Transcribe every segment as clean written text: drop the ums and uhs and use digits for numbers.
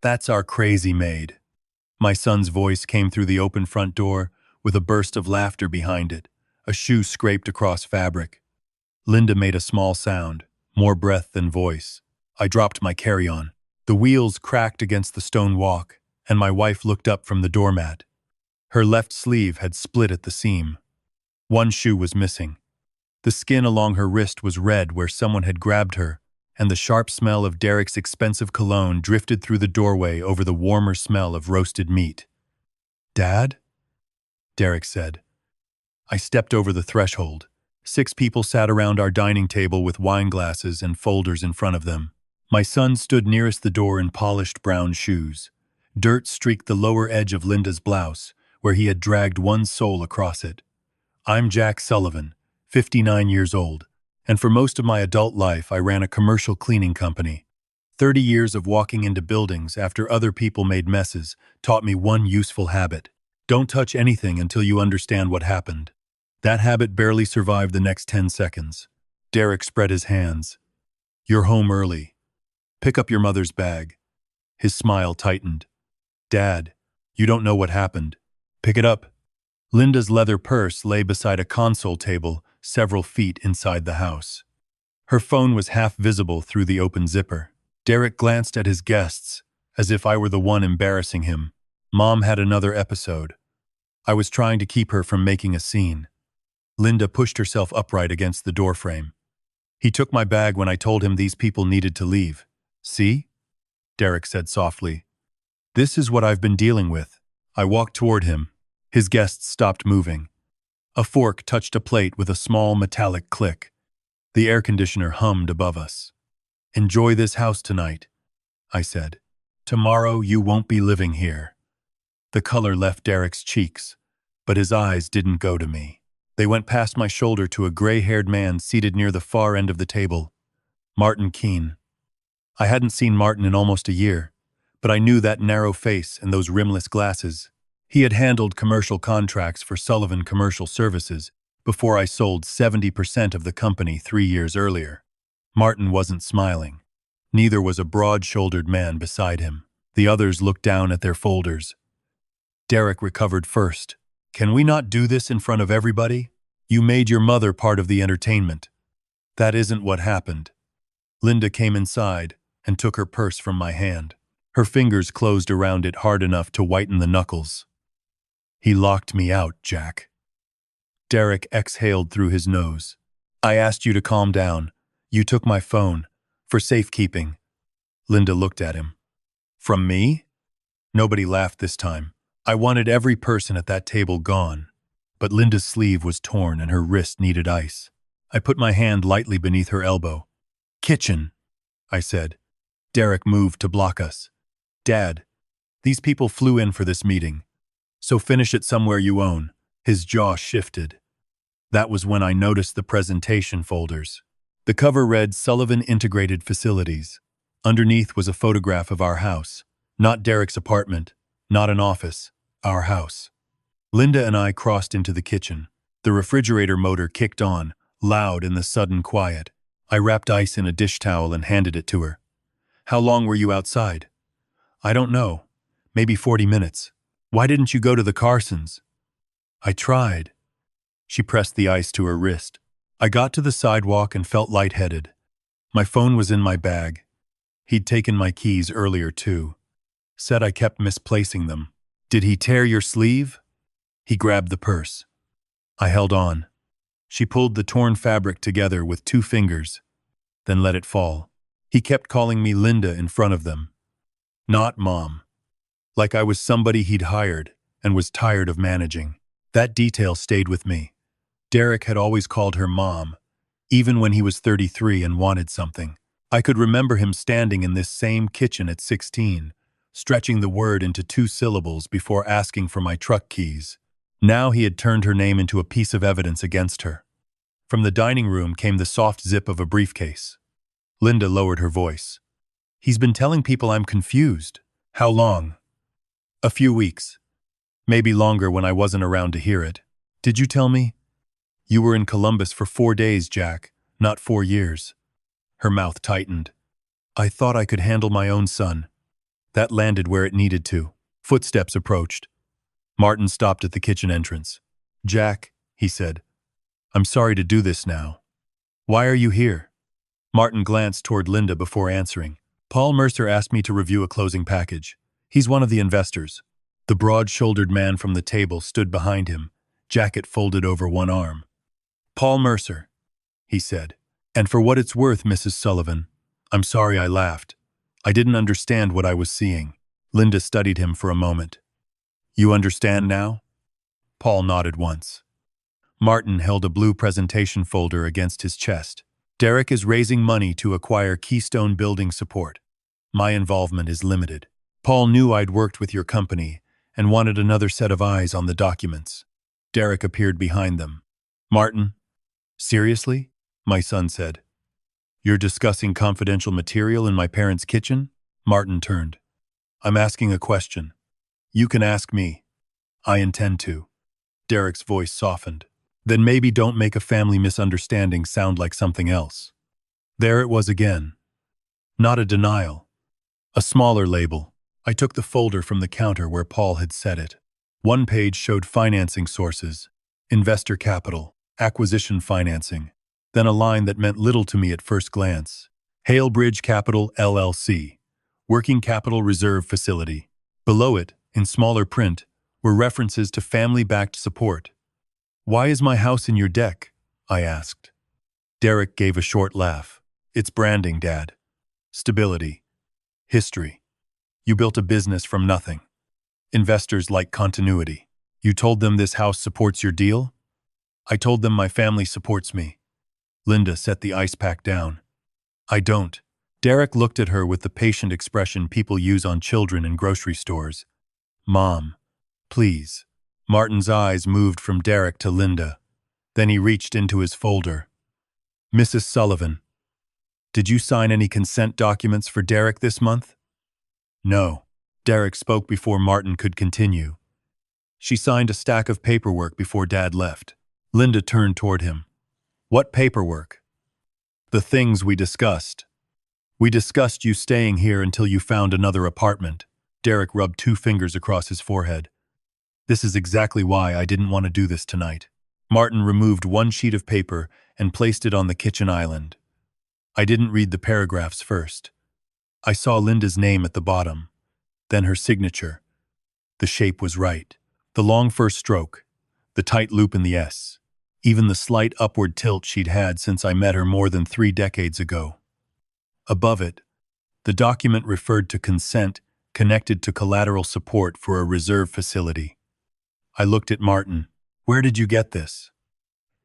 That's our crazy maid. My son's voice came through the open front door with a burst of laughter behind it. A shoe scraped across fabric. Linda made a small sound, more breath than voice. I dropped my carry-on. The wheels cracked against the stone walk, and my wife looked up from the doormat. Her left sleeve had split at the seam. One shoe was missing. The skin along her wrist was red where someone had grabbed her, and the sharp smell of Derek's expensive cologne drifted through the doorway over the warmer smell of roasted meat. "Dad?" Derek said. I stepped over the threshold. 6 people sat around our dining table with wine glasses and folders in front of them. My son stood nearest the door in polished brown shoes. Dirt streaked the lower edge of Linda's blouse, where he had dragged one sole across it. "I'm Jack Sullivan, 59 years old, and for most of my adult life I ran a commercial cleaning company. 30 years of walking into buildings after other people made messes taught me one useful habit. Don't touch anything until you understand what happened." That habit barely survived the next 10 seconds. Derek spread his hands. "You're home early. Pick up your mother's bag." His smile tightened. "Dad, you don't know what happened. Pick it up." Linda's leather purse lay beside a console table several feet inside the house. Her phone was half visible through the open zipper. Derek glanced at his guests, as if I were the one embarrassing him. Mom had another episode. I was trying to keep her from making a scene. Linda pushed herself upright against the doorframe. "He took my bag when I told him these people needed to leave. See?" Derek said softly. "This is what I've been dealing with." I walked toward him. His guests stopped moving. A fork touched a plate with a small metallic click. The air conditioner hummed above us. "Enjoy this house tonight," I said. "Tomorrow you won't be living here." The color left Derek's cheeks, but his eyes didn't go to me. They went past my shoulder to a gray-haired man seated near the far end of the table. Martin Keene. I hadn't seen Martin in almost a year, but I knew that narrow face and those rimless glasses. He had handled commercial contracts for Sullivan Commercial Services before I sold 70% of the company 3 years earlier. Martin wasn't smiling. Neither was a broad-shouldered man beside him. The others looked down at their folders. Derek recovered first. "Can we not do this in front of everybody? You made your mother part of the entertainment." "That isn't what happened." Linda came inside and took her purse from my hand. Her fingers closed around it hard enough to whiten the knuckles. "He locked me out, Jack." Derek exhaled through his nose. "I asked you to calm down. You took my phone. For safekeeping." Linda looked at him. "From me?" Nobody laughed this time. I wanted every person at that table gone, but Linda's sleeve was torn and her wrist needed ice. I put my hand lightly beneath her elbow. "Kitchen," I said. Derek moved to block us. "Dad, these people flew in for this meeting, so finish it somewhere you own." His jaw shifted. That was when I noticed the presentation folders. The cover read Sullivan Integrated Facilities. Underneath was a photograph of our house. Not Derek's apartment, not an office. Our house. Linda and I crossed into the kitchen. The refrigerator motor kicked on, loud in the sudden quiet. I wrapped ice in a dish towel and handed it to her. "How long were you outside?" "I don't know. Maybe 40 minutes. Why didn't you go to the Carsons?" "I tried." She pressed the ice to her wrist. I got to the sidewalk and felt lightheaded. My phone was in my bag. He'd taken my keys earlier too. Said I kept misplacing them. "Did he tear your sleeve?" He grabbed the purse. I held on. She pulled the torn fabric together with 2 fingers, then let it fall. He kept calling me Linda in front of them. Not Mom. Like I was somebody he'd hired and was tired of managing. That detail stayed with me. Derek had always called her Mom, even when he was 33 and wanted something. I could remember him standing in this same kitchen at 16, stretching the word into 2 syllables before asking for my truck keys. Now he had turned her name into a piece of evidence against her. From the dining room came the soft zip of a briefcase. Linda lowered her voice. "He's been telling people I'm confused." "How long?" "A few weeks. Maybe longer when I wasn't around to hear it." "Did you tell me?" "You were in Columbus for 4 days, Jack, not 4 years." Her mouth tightened. "I thought I could handle my own son." That landed where it needed to. Footsteps approached. Martin stopped at the kitchen entrance. "Jack," he said, "I'm sorry to do this now. Why are you here?" Martin glanced toward Linda before answering. "Paul Mercer asked me to review a closing package. He's one of the investors." The broad-shouldered man from the table stood behind him, jacket folded over one arm. "Paul Mercer," he said. "And for what it's worth, Mrs. Sullivan, I'm sorry I laughed. I didn't understand what I was seeing." Linda studied him for a moment. "You understand now?" Paul nodded once. Martin held a blue presentation folder against his chest. "Derek is raising money to acquire Keystone Building Support. My involvement is limited. Paul knew I'd worked with your company and wanted another set of eyes on the documents." Derek appeared behind them. "Martin, seriously?" my son said. "You're discussing confidential material in my parents' kitchen?" Martin turned. "I'm asking a question. You can ask me." "I intend to." Derek's voice softened. "Then maybe don't make a family misunderstanding sound like something else." There it was again. Not a denial. A smaller label. I took the folder from the counter where Paul had set it. One page showed financing sources, investor capital, acquisition financing, then a line that meant little to me at first glance. Hale Bridge Capital, LLC. Working Capital Reserve Facility. Below it, in smaller print, were references to family-backed support. "Why is my house in your deck?" I asked. Derek gave a short laugh. "It's branding, Dad. Stability. History. You built a business from nothing. Investors like continuity. You told them this house supports your deal?" "I told them my family supports me." Linda set the ice pack down. "I don't." Derek looked at her with the patient expression people use on children in grocery stores. "Mom, please." Martin's eyes moved from Derek to Linda. Then he reached into his folder. "Mrs. Sullivan, did you sign any consent documents for Derek this month?" "No." Derek spoke before Martin could continue. "She signed a stack of paperwork before Dad left." Linda turned toward him. "What paperwork?" "The things we discussed. We discussed you staying here until you found another apartment." Derek rubbed 2 fingers across his forehead. "This is exactly why I didn't want to do this tonight." Martin removed one sheet of paper and placed it on the kitchen island. I didn't read the paragraphs first. I saw Linda's name at the bottom, then her signature. The shape was right. The long first stroke, the tight loop in the S, even the slight upward tilt she'd had since I met her more than 3 decades ago. Above it, the document referred to consent connected to collateral support for a reserve facility. I looked at Martin. "Where did you get this?"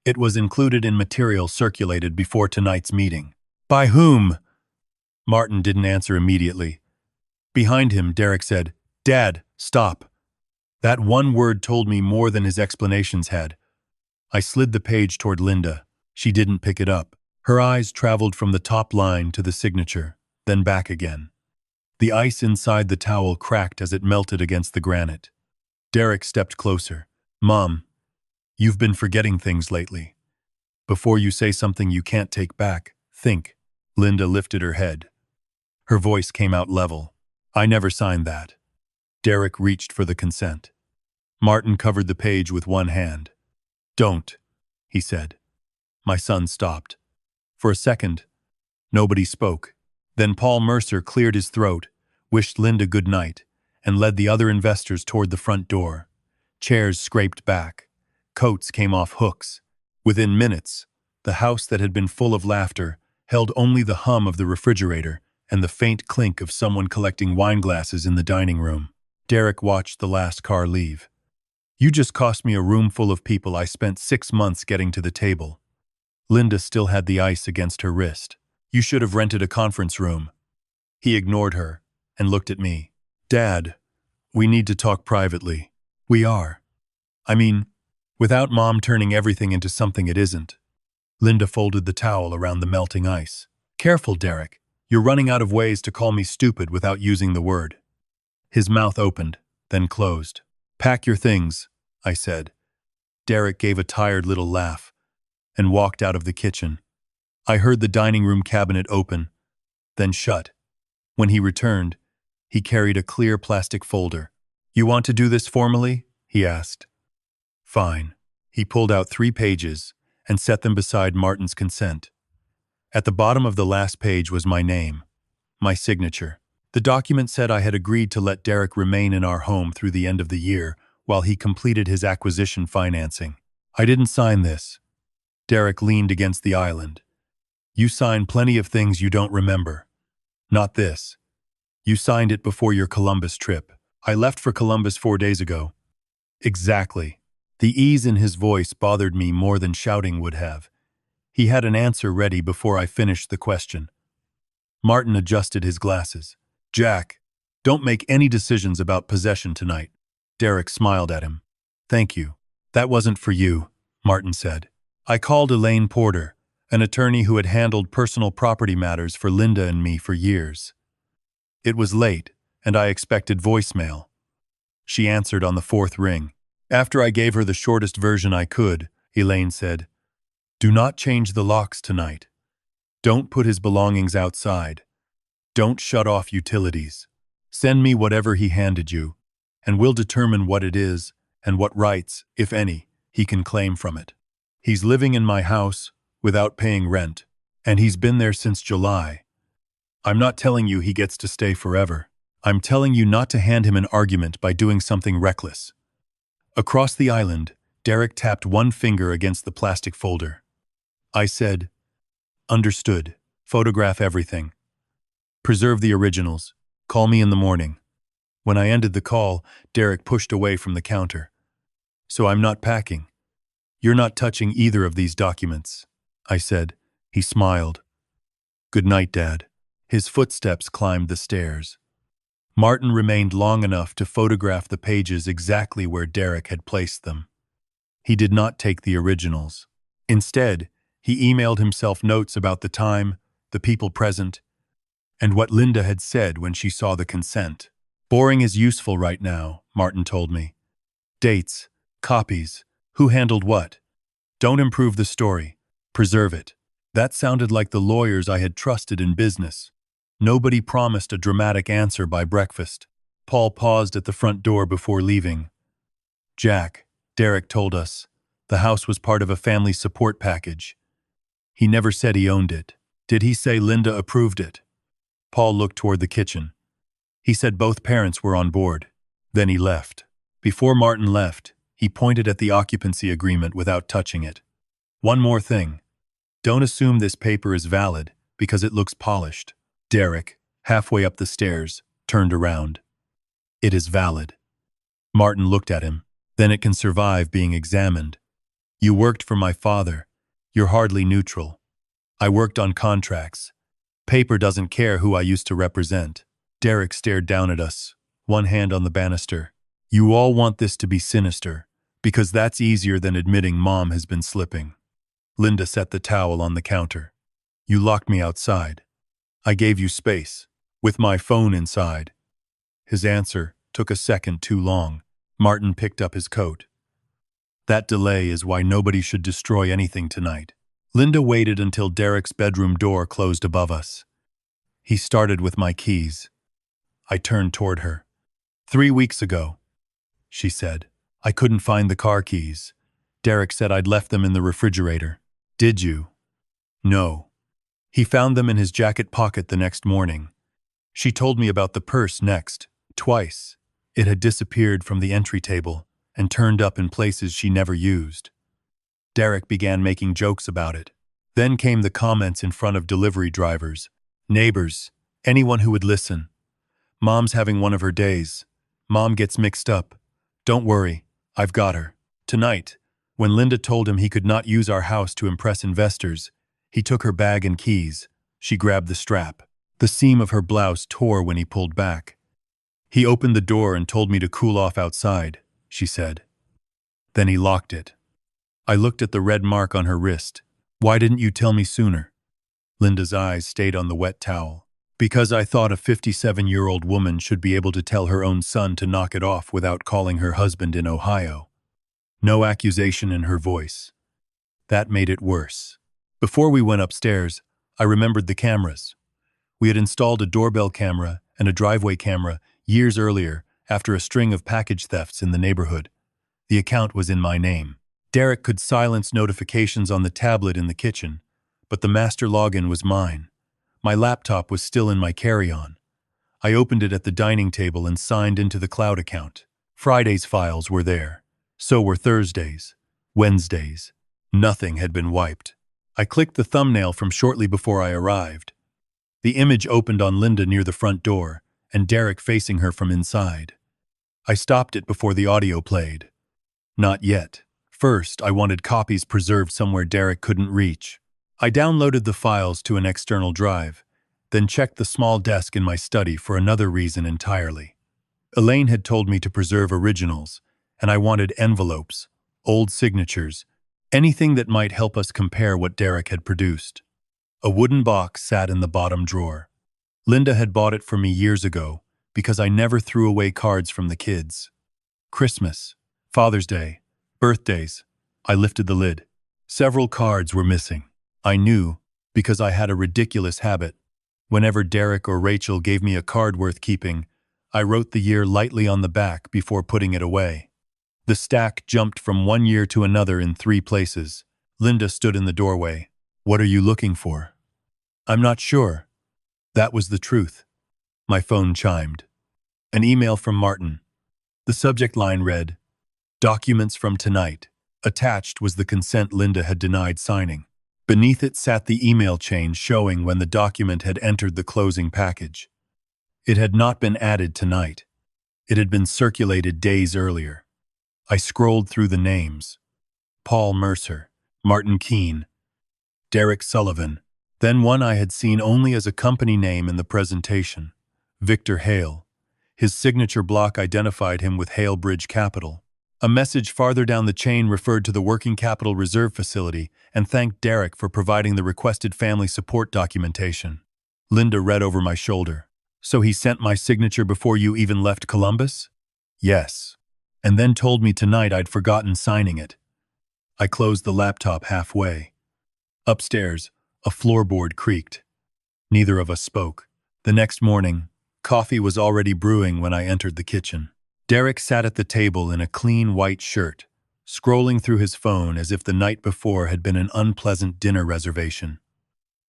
"It was included in material circulated before tonight's meeting." "By whom?" Martin didn't answer immediately. Behind him, Derek said, "Dad, stop." That one word told me more than his explanations had. I slid the page toward Linda. She didn't pick it up. Her eyes traveled from the top line to the signature, then back again. The ice inside the towel cracked as it melted against the granite. Derek stepped closer. "Mom, you've been forgetting things lately. Before you say something you can't take back, think." Linda lifted her head. Her voice came out level. "I never signed that." Derek reached for the consent. Martin covered the page with one hand. "Don't," he said. My son stopped. For a second, nobody spoke. Then Paul Mercer cleared his throat, wished Linda good night, and led the other investors toward the front door. Chairs scraped back. Coats came off hooks. Within minutes, the house that had been full of laughter held only the hum of the refrigerator and the faint clink of someone collecting wine glasses in the dining room. Derek watched the last car leave. "You just cost me a room full of people I spent 6 months getting to the table." Linda still had the ice against her wrist. "You should have rented a conference room." He ignored her and looked at me. "Dad, we need to talk privately." "We are. I mean, without Mom turning everything into something it isn't." Linda folded the towel around the melting ice. "Careful, Derek. You're running out of ways to call me stupid without using the word." His mouth opened, then closed. "Pack your things," I said. Derek gave a tired little laugh and walked out of the kitchen. I heard the dining room cabinet open, then shut. When he returned, He carried a clear plastic folder. "You want to do this formally?" he asked. "Fine." He pulled out 3 pages and set them beside Martin's consent. At the bottom of the last page was my name, my signature. The document said I had agreed to let Derek remain in our home through the end of the year while he completed his acquisition financing. I didn't sign this. Derek leaned against the island. "You sign plenty of things you don't remember. Not this. You signed it before your Columbus trip. I left for Columbus 4 days ago." "Exactly." The ease in his voice bothered me more than shouting would have. He had an answer ready before I finished the question. Martin adjusted his glasses. "Jack, don't make any decisions about possession tonight." Derek smiled at him. "Thank you. That wasn't for you," Martin said. "I called Elaine Porter, an attorney who had handled personal property matters for Linda and me for years. It was late, and I expected voicemail. She answered on the 4th ring. After I gave her the shortest version I could, Elaine said, "Do not change the locks tonight. Don't put his belongings outside. Don't shut off utilities. Send me whatever he handed you, and we'll determine what it is and what rights, if any, he can claim from it. He's living in my house without paying rent, and he's been there since July. I'm not telling you he gets to stay forever. I'm telling you not to hand him an argument by doing something reckless." Across the island, Derek tapped one finger against the plastic folder. I said, "Understood. Photograph everything. Preserve the originals. Call me in the morning." When I ended the call, Derek pushed away from the counter. "So I'm not packing. You're not touching either of these documents," I said. He smiled. "Good night, Dad." His footsteps climbed the stairs. Martin remained long enough to photograph the pages exactly where Derek had placed them. He did not take the originals. Instead, he emailed himself notes about the time, the people present, and what Linda had said when she saw the consent. "Boring is useful right now," Martin told me. "Dates, copies, who handled what. Don't improve the story. Preserve it." That sounded like the lawyers I had trusted in business. Nobody promised a dramatic answer by breakfast. Paul paused at the front door before leaving. "Jack," Derek told us, "the house was part of a family support package. He never said he owned it. Did he say Linda approved it?" Paul looked toward the kitchen. "He said both parents were on board." Then he left. Before Martin left, he pointed at the occupancy agreement without touching it. "One more thing. Don't assume this paper is valid because it looks polished." Derek, halfway up the stairs, turned around. "It is valid." Martin looked at him. "Then it can survive being examined. You worked for my father. You're hardly neutral. I worked on contracts. Paper doesn't care who I used to represent." Derek stared down at us, one hand on the banister. "You all want this to be sinister, because that's easier than admitting Mom has been slipping." Linda set the towel on the counter. "You locked me outside. I gave you space, with my phone inside." His answer took a second too long. Martin picked up his coat. "That delay is why nobody should destroy anything tonight." Linda waited until Derek's bedroom door closed above us. "He started with my keys." I turned toward her. 3 weeks ago," she said. "I couldn't find the car keys. Derek said I'd left them in the refrigerator." "Did you?" "No. He found them in his jacket pocket the next morning." She told me about the purse next, twice. It had disappeared from the entry table and turned up in places she never used. Derek began making jokes about it. Then came the comments in front of delivery drivers, neighbors, anyone who would listen. "Mom's having one of her days. Mom gets mixed up. Don't worry, I've got her." Tonight, when Linda told him he could not use our house to impress investors, he took her bag and keys. She grabbed the strap. The seam of her blouse tore when he pulled back. "He opened the door and told me to cool off outside," she said. Then he locked it. I looked at the red mark on her wrist. "Why didn't you tell me sooner?" Linda's eyes stayed on the wet towel. "Because I thought a 57-year-old woman should be able to tell her own son to knock it off without calling her husband in Ohio." No accusation in her voice. That made it worse. Before we went upstairs, I remembered the cameras. We had installed a doorbell camera and a driveway camera years earlier after a string of package thefts in the neighborhood. The account was in my name. Derek could silence notifications on the tablet in the kitchen, but the master login was mine. My laptop was still in my carry-on. I opened it at the dining table and signed into the cloud account. Friday's files were there. So were Thursday's, Wednesday's. Nothing had been wiped. I clicked the thumbnail from shortly before I arrived. The image opened on Linda near the front door, and Derek facing her from inside. I stopped it before the audio played. Not yet. First, I wanted copies preserved somewhere Derek couldn't reach. I downloaded the files to an external drive, then checked the small desk in my study for another reason entirely. Elaine had told me to preserve originals, and I wanted envelopes, old signatures, anything that might help us compare what Derek had produced. A wooden box sat in the bottom drawer. Linda had bought it for me years ago because I never threw away cards from the kids. Christmas, Father's Day, birthdays. I lifted the lid. Several cards were missing. I knew because I had a ridiculous habit. Whenever Derek or Rachel gave me a card worth keeping, I wrote the year lightly on the back before putting it away. The stack jumped from one year to another in 3 places. Linda stood in the doorway. "What are you looking for?" "I'm not sure." That was the truth. My phone chimed. An email from Martin. The subject line read, "Documents from tonight." Attached was the consent Linda had denied signing. Beneath it sat the email chain showing when the document had entered the closing package. It had not been added tonight. It had been circulated days earlier. I scrolled through the names. Paul Mercer, Martin Keene, Derek Sullivan, then one I had seen only as a company name in the presentation, Victor Hale. His signature block identified him with Hale Bridge Capital. A message farther down the chain referred to the Working Capital Reserve Facility and thanked Derek for providing the requested family support documentation. Linda read over my shoulder. "So he sent my signature before you even left Columbus?" "Yes. And then told me tonight I'd forgotten signing it." I closed the laptop halfway. Upstairs, a floorboard creaked. Neither of us spoke. The next morning, coffee was already brewing when I entered the kitchen. Derek sat at the table in a clean white shirt, scrolling through his phone as if the night before had been an unpleasant dinner reservation.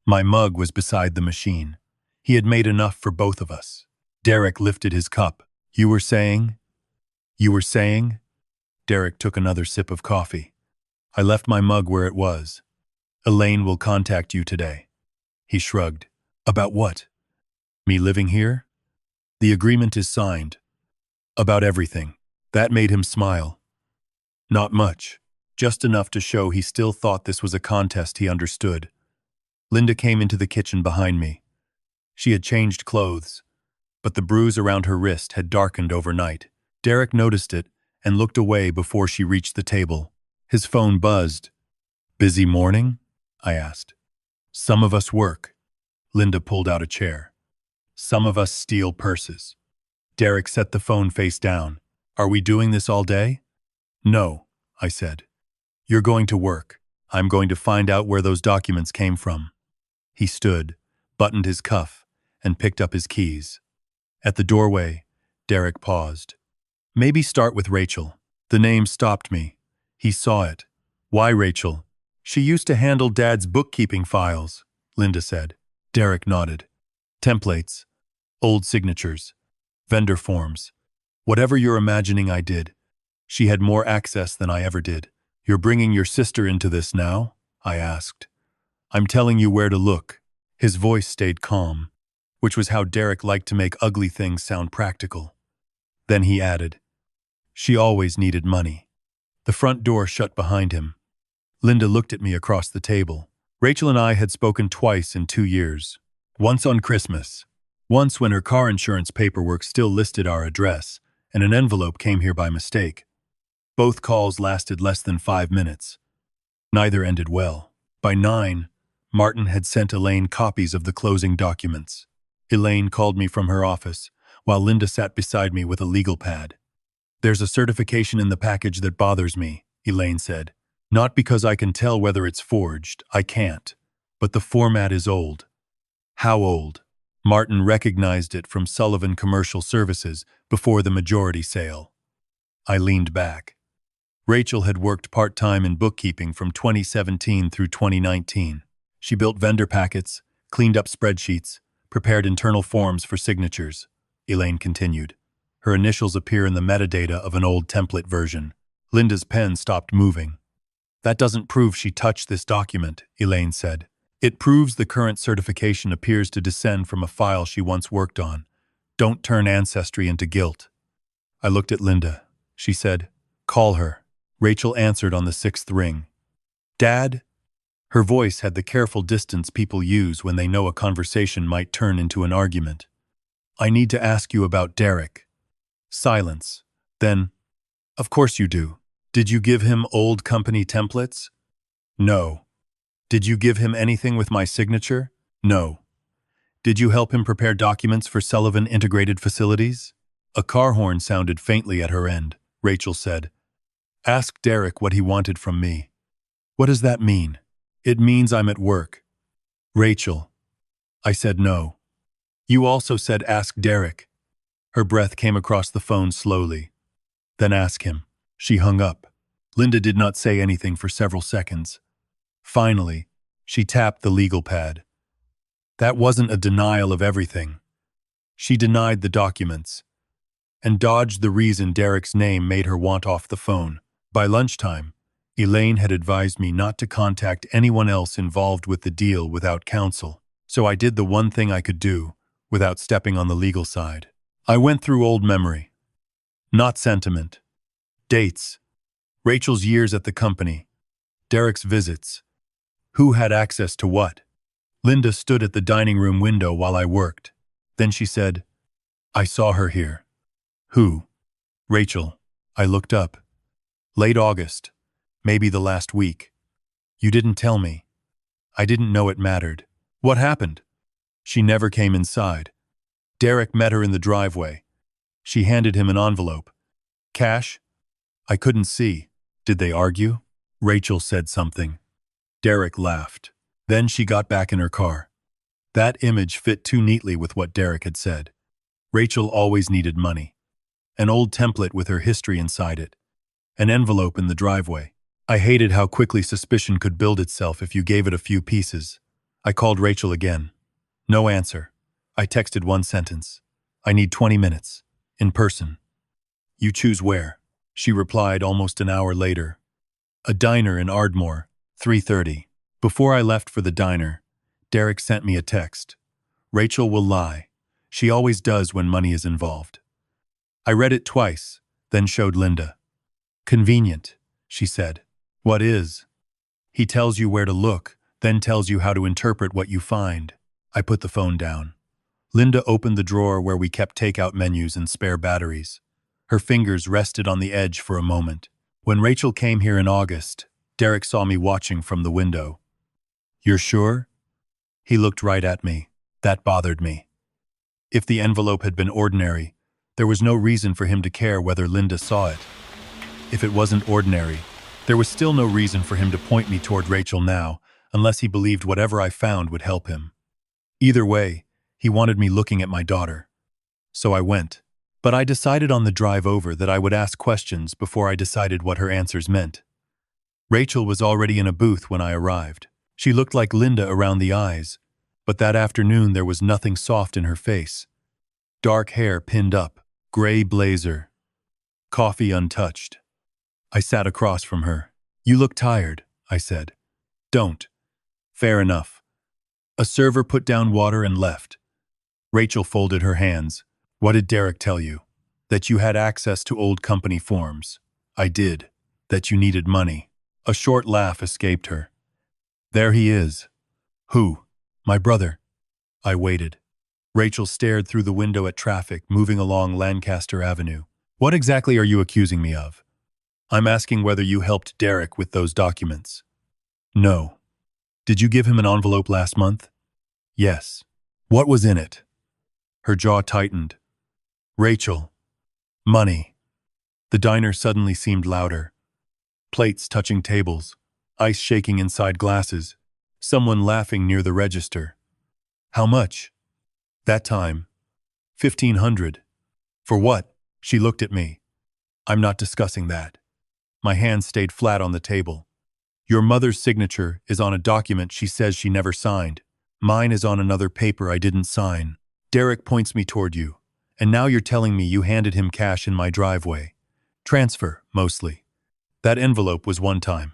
My mug was beside the machine. He had made enough for both of us. Derek lifted his cup. "You were saying?" "You were saying?" Derek took another sip of coffee. I left my mug where it was. "Elaine will contact you today." He shrugged. "About what?" "Me living here?" "The agreement is signed." "About everything." That made him smile. Not much. Just enough to show he still thought this was a contest he understood. Linda came into the kitchen behind me. She had changed clothes, but the bruise around her wrist had darkened overnight. Derek noticed it and looked away before she reached the table. His phone buzzed. "Busy morning?" I asked. "Some of us work." Linda pulled out a chair. "Some of us steal purses." Derek set the phone face down. "Are we doing this all day?" "No," I said. "You're going to work. I'm going to find out where those documents came from." He stood, buttoned his cuff, and picked up his keys. At the doorway, Derek paused. "Maybe start with Rachel." The name stopped me. He saw it. "Why Rachel?" "She used to handle Dad's bookkeeping files," Linda said. Derek nodded. "Templates, old signatures, vendor forms. Whatever you're imagining I did. She had more access than I ever did." "You're bringing your sister into this now?" I asked. "I'm telling you where to look." His voice stayed calm, which was how Derek liked to make ugly things sound practical. Then he added, "She always needed money." The front door shut behind him. Linda looked at me across the table. Rachel and I had spoken twice in 2 years. Once on Christmas. Once when her car insurance paperwork still listed our address, and an envelope came here by mistake. Both calls lasted less than 5 minutes. Neither ended well. By 9, Martin had sent Elaine copies of the closing documents. Elaine called me from her office, while Linda sat beside me with a legal pad. "There's a certification in the package that bothers me," Elaine said. "Not because I can tell whether it's forged, I can't. But the format is old." "How old?" Martin recognized it from Sullivan Commercial Services before the majority sale. I leaned back. Rachel had worked part-time in bookkeeping from 2017 through 2019. She built vendor packets, cleaned up spreadsheets, prepared internal forms for signatures. Elaine continued. Her initials appear in the metadata of an old template version. Linda's pen stopped moving. That doesn't prove she touched this document, Elaine said. It proves the current certification appears to descend from a file she once worked on. Don't turn ancestry into guilt. I looked at Linda. She said, "Call her." Rachel answered on the sixth ring. "Dad?" Her voice had the careful distance people use when they know a conversation might turn into an argument. "I need to ask you about Derek." Silence. Then, "Of course you do. Did you give him old company templates?" "No." "Did you give him anything with my signature?" "No." "Did you help him prepare documents for Sullivan Integrated Facilities?" A car horn sounded faintly at her end. Rachel said, "Ask Derek what he wanted from me." "What does that mean?" "It means I'm at work." "Rachel." I said no. "You also said ask Derek." Her breath came across the phone slowly. "Then ask him." She hung up. Linda did not say anything for several seconds. Finally, she tapped the legal pad. That wasn't a denial of everything. She denied the documents and dodged the reason Derek's name made her want off the phone. By lunchtime, Elaine had advised me not to contact anyone else involved with the deal without counsel, so I did the one thing I could do without stepping on the legal side. I went through old memory. Not sentiment. Dates. Rachel's years at the company. Derek's visits. Who had access to what? Linda stood at the dining room window while I worked. Then she said, "I saw her here." "Who?" "Rachel." I looked up. "Late August. Maybe the last week." "You didn't tell me." "I didn't know it mattered." "What happened?" "She never came inside. Derek met her in the driveway. She handed him an envelope. Cash?" "I couldn't see." "Did they argue?" Rachel said something. Derek laughed. Then she got back in her car. That image fit too neatly with what Derek had said. Rachel always needed money. An old template with her history inside it. An envelope in the driveway. I hated how quickly suspicion could build itself if you gave it a few pieces. I called Rachel again. No answer. I texted one sentence. "I need 20 minutes. In person." "You choose where." She replied almost an hour later. "A diner in Ardmore, 3:30. Before I left for the diner, Derek sent me a text. "Rachel will lie. She always does when money is involved." I read it twice, then showed Linda. "Convenient," she said. "What is?" "He tells you where to look, then tells you how to interpret what you find." I put the phone down. Linda opened the drawer where we kept takeout menus and spare batteries. Her fingers rested on the edge for a moment. "When Rachel came here in August, Derek saw me watching from the window." "You're sure?" He looked right at me. That bothered me. If the envelope had been ordinary, there was no reason for him to care whether Linda saw it. If it wasn't ordinary, there was still no reason for him to point me toward Rachel now, unless he believed whatever I found would help him. Either way, he wanted me looking at my daughter. So I went. But I decided on the drive over that I would ask questions before I decided what her answers meant. Rachel was already in a booth when I arrived. She looked like Linda around the eyes, but that afternoon there was nothing soft in her face. Dark hair pinned up, gray blazer, coffee untouched. I sat across from her. "You look tired," I said. "Don't." "Fair enough." A server put down water and left. Rachel folded her hands. "What did Derek tell you?" "That you had access to old company forms." "I did." "That you needed money." A short laugh escaped her. "There he is." "Who?" "My brother." I waited. Rachel stared through the window at traffic moving along Lancaster Avenue. "What exactly are you accusing me of?" "I'm asking whether you helped Derek with those documents." "No." "Did you give him an envelope last month?" "Yes." "What was in it?" Her jaw tightened. "Rachel." "Money." The diner suddenly seemed louder. Plates touching tables, ice shaking inside glasses, someone laughing near the register. "How much?" That time, 1,500. For what? She looked at me. I'm not discussing that. My hand stayed flat on the table. Your mother's signature is on a document she says she never signed. Mine is on another paper I didn't sign. Derek points me toward you. And now you're telling me you handed him cash in my driveway. Transfer, mostly. That envelope was one time.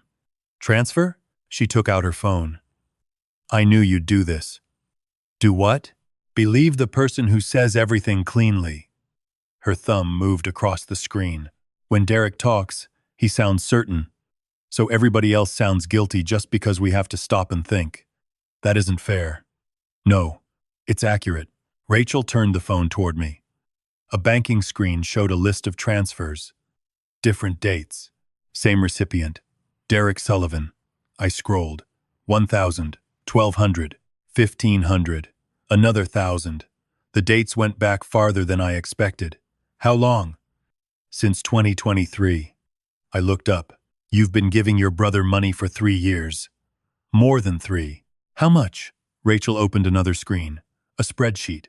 Transfer? She took out her phone. I knew you'd do this. Do what? Believe the person who says everything cleanly. Her thumb moved across the screen. When Derek talks, he sounds certain. So everybody else sounds guilty just because we have to stop and think. That isn't fair. No, it's accurate. Rachel turned the phone toward me. A banking screen showed a list of transfers. Different dates. Same recipient. Derek Sullivan. I scrolled. 1,000, 1,200, 1,500, another 1,000. The dates went back farther than I expected. How long? Since 2023. I looked up. You've been giving your brother money for 3 years. More than 3. How much? Rachel opened another screen. A spreadsheet.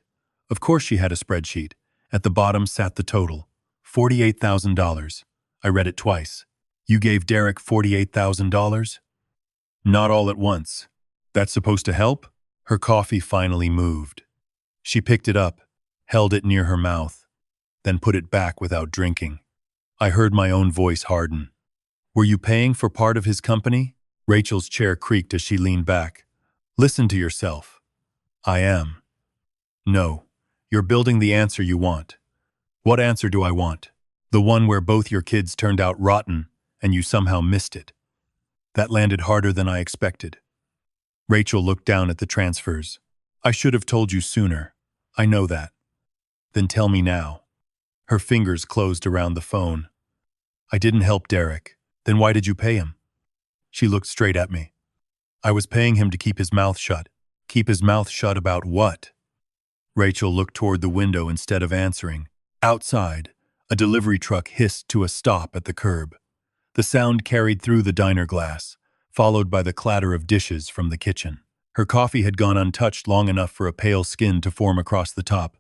Of course she had a spreadsheet. At the bottom sat the total. $48,000. I read it twice. You gave Derek $48,000? Not all at once. That's supposed to help? Her coffee finally moved. She picked it up, held it near her mouth, then put it back without drinking. I heard my own voice harden. Were you paying for part of his company? Rachel's chair creaked as she leaned back. Listen to yourself. I am. No. You're building the answer you want. What answer do I want? The one where both your kids turned out rotten and you somehow missed it. That landed harder than I expected. Rachel looked down at the transfers. I should have told you sooner. I know that. Then tell me now. Her fingers closed around the phone. I didn't help Derek. Then why did you pay him? She looked straight at me. I was paying him to keep his mouth shut. Keep his mouth shut about what? Rachel looked toward the window instead of answering. Outside, a delivery truck hissed to a stop at the curb. The sound carried through the diner glass, followed by the clatter of dishes from the kitchen. Her coffee had gone untouched long enough for a pale skin to form across the top.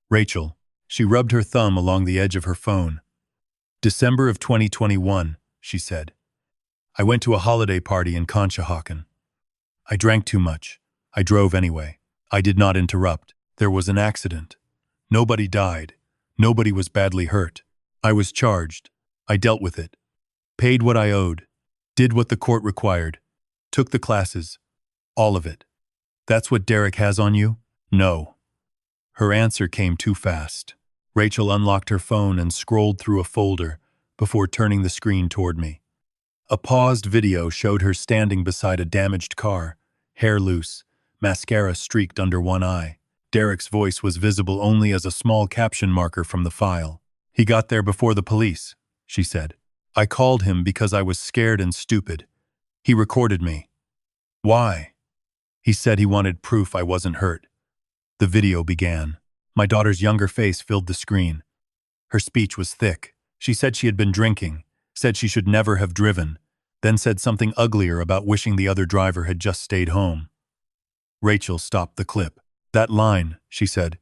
Rachel, she rubbed her thumb along the edge of her phone. December of 2021, she said. I went to a holiday party in Conshohocken. I drank too much. I drove anyway. I did not interrupt. There was an accident. Nobody died. Nobody was badly hurt. I was charged. I dealt with it. Paid what I owed. Did what the court required. Took the classes. All of it. That's what Derek has on you? No. Her answer came too fast. Rachel unlocked her phone and scrolled through a folder before turning the screen toward me. A paused video showed her standing beside a damaged car, hair loose, mascara streaked under one eye. Derek's voice was visible only as a small caption marker from the file. He got there before the police, she said. I called him because I was scared and stupid. He recorded me. Why? He said he wanted proof I wasn't hurt. The video began. My daughter's younger face filled the screen. Her speech was thick. She said she had been drinking, said she should never have driven, then said something uglier about wishing the other driver had just stayed home. Rachel stopped the clip. That line, she said.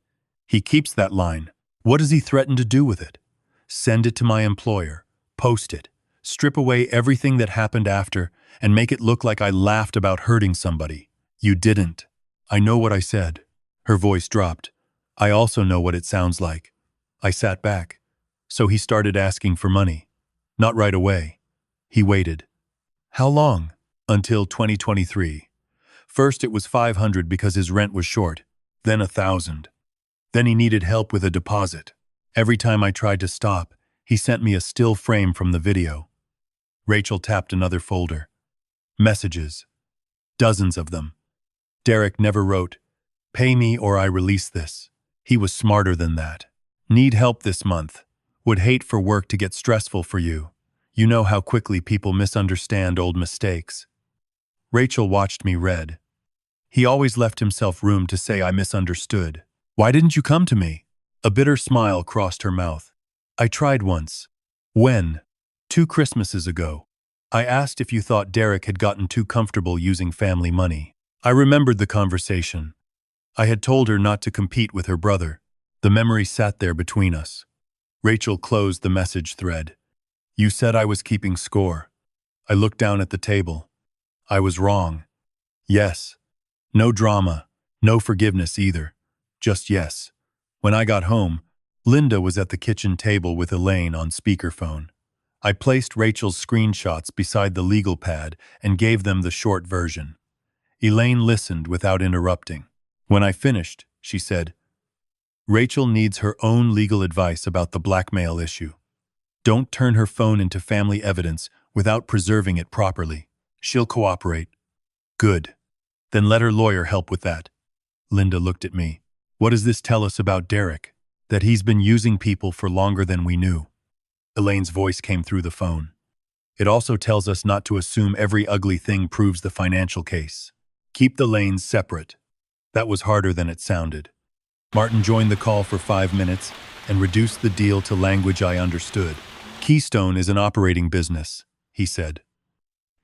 He keeps that line. What does he threaten to do with it? Send it to my employer. Post it. Strip away everything that happened after and make it look like I laughed about hurting somebody. You didn't. I know what I said. Her voice dropped. I also know what it sounds like. I sat back. So he started asking for money. Not right away. He waited. How long? Until 2023. First it was 500 because his rent was short. Then 1,000. Then he needed help with a deposit. Every time I tried to stop, he sent me a still frame from the video. Rachel tapped another folder. Messages. Dozens of them. Derek never wrote, "Pay me or I release this." He was smarter than that. Need help this month. Would hate for work to get stressful for you. You know how quickly people misunderstand old mistakes. Rachel watched me red. He always left himself room to say I misunderstood. Why didn't you come to me? A bitter smile crossed her mouth. I tried once. When? 2 Christmases ago. I asked if you thought Derek had gotten too comfortable using family money. I remembered the conversation. I had told her not to compete with her brother. The memory sat there between us. Rachel closed the message thread. You said I was keeping score. I looked down at the table. I was wrong. Yes. No drama. No forgiveness either. Just yes. When I got home, Linda was at the kitchen table with Elaine on speakerphone. I placed Rachel's screenshots beside the legal pad and gave them the short version. Elaine listened without interrupting. When I finished, she said, Rachel needs her own legal advice about the blackmail issue. Don't turn her phone into family evidence without preserving it properly. She'll cooperate. Good. Then let her lawyer help with that. Linda looked at me. What does this tell us about Derek? That he's been using people for longer than we knew. Elaine's voice came through the phone. It also tells us not to assume every ugly thing proves the financial case. Keep the lanes separate. That was harder than it sounded. Martin joined the call for 5 minutes and reduced the deal to language I understood. Keystone is an operating business, he said.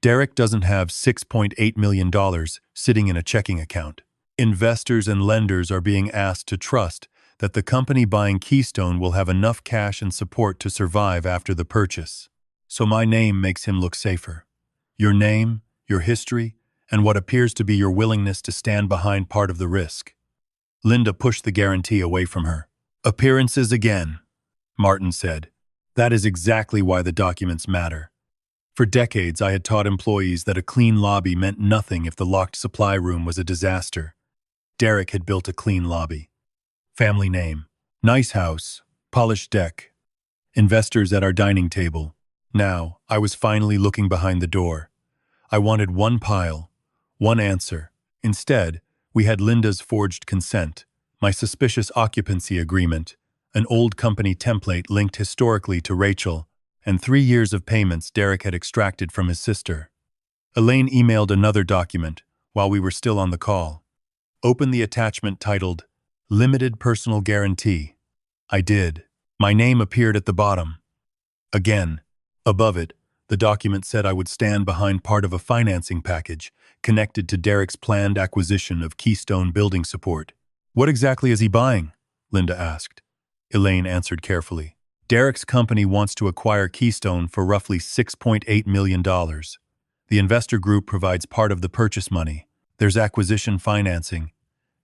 Derek doesn't have $6.8 million sitting in a checking account. Investors and lenders are being asked to trust that the company buying Keystone will have enough cash and support to survive after the purchase. So my name makes him look safer. Your name, your history, and what appears to be your willingness to stand behind part of the risk. Linda pushed the guarantee away from her. Appearances again, Martin said. That is exactly why the documents matter. For decades, I had taught employees that a clean lobby meant nothing if the locked supply room was a disaster. Derek had built a clean lobby. Family name. Nice house. Polished deck. Investors at our dining table. Now, I was finally looking behind the door. I wanted one pile, one answer. Instead, we had Linda's forged consent, my suspicious occupancy agreement, an old company template linked historically to Rachel, and 3 years of payments Derek had extracted from his sister. Elaine emailed another document while we were still on the call. Open the attachment titled, Limited Personal Guarantee. I did. My name appeared at the bottom. Again, above it, the document said I would stand behind part of a financing package connected to Derek's planned acquisition of Keystone Building Support. What exactly is he buying? Linda asked. Elaine answered carefully. Derek's company wants to acquire Keystone for roughly $6.8 million. The investor group provides part of the purchase money. There's acquisition financing.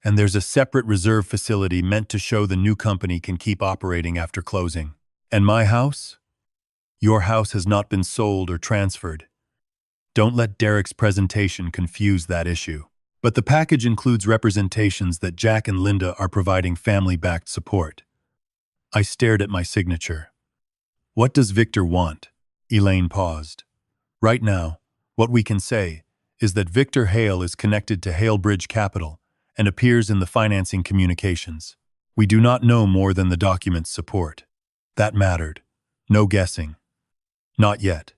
And there's a separate reserve facility meant to show the new company can keep operating after closing. And my house? Your house has not been sold or transferred. Don't let Derek's presentation confuse that issue. But the package includes representations that Jack and Linda are providing family-backed support. I stared at my signature. What does Victor want? Elaine paused. Right now, what we can say is that Victor Hale is connected to Hale Bridge Capital and appears in the financing communications. We do not know more than the documents support. That mattered. No guessing. Not yet.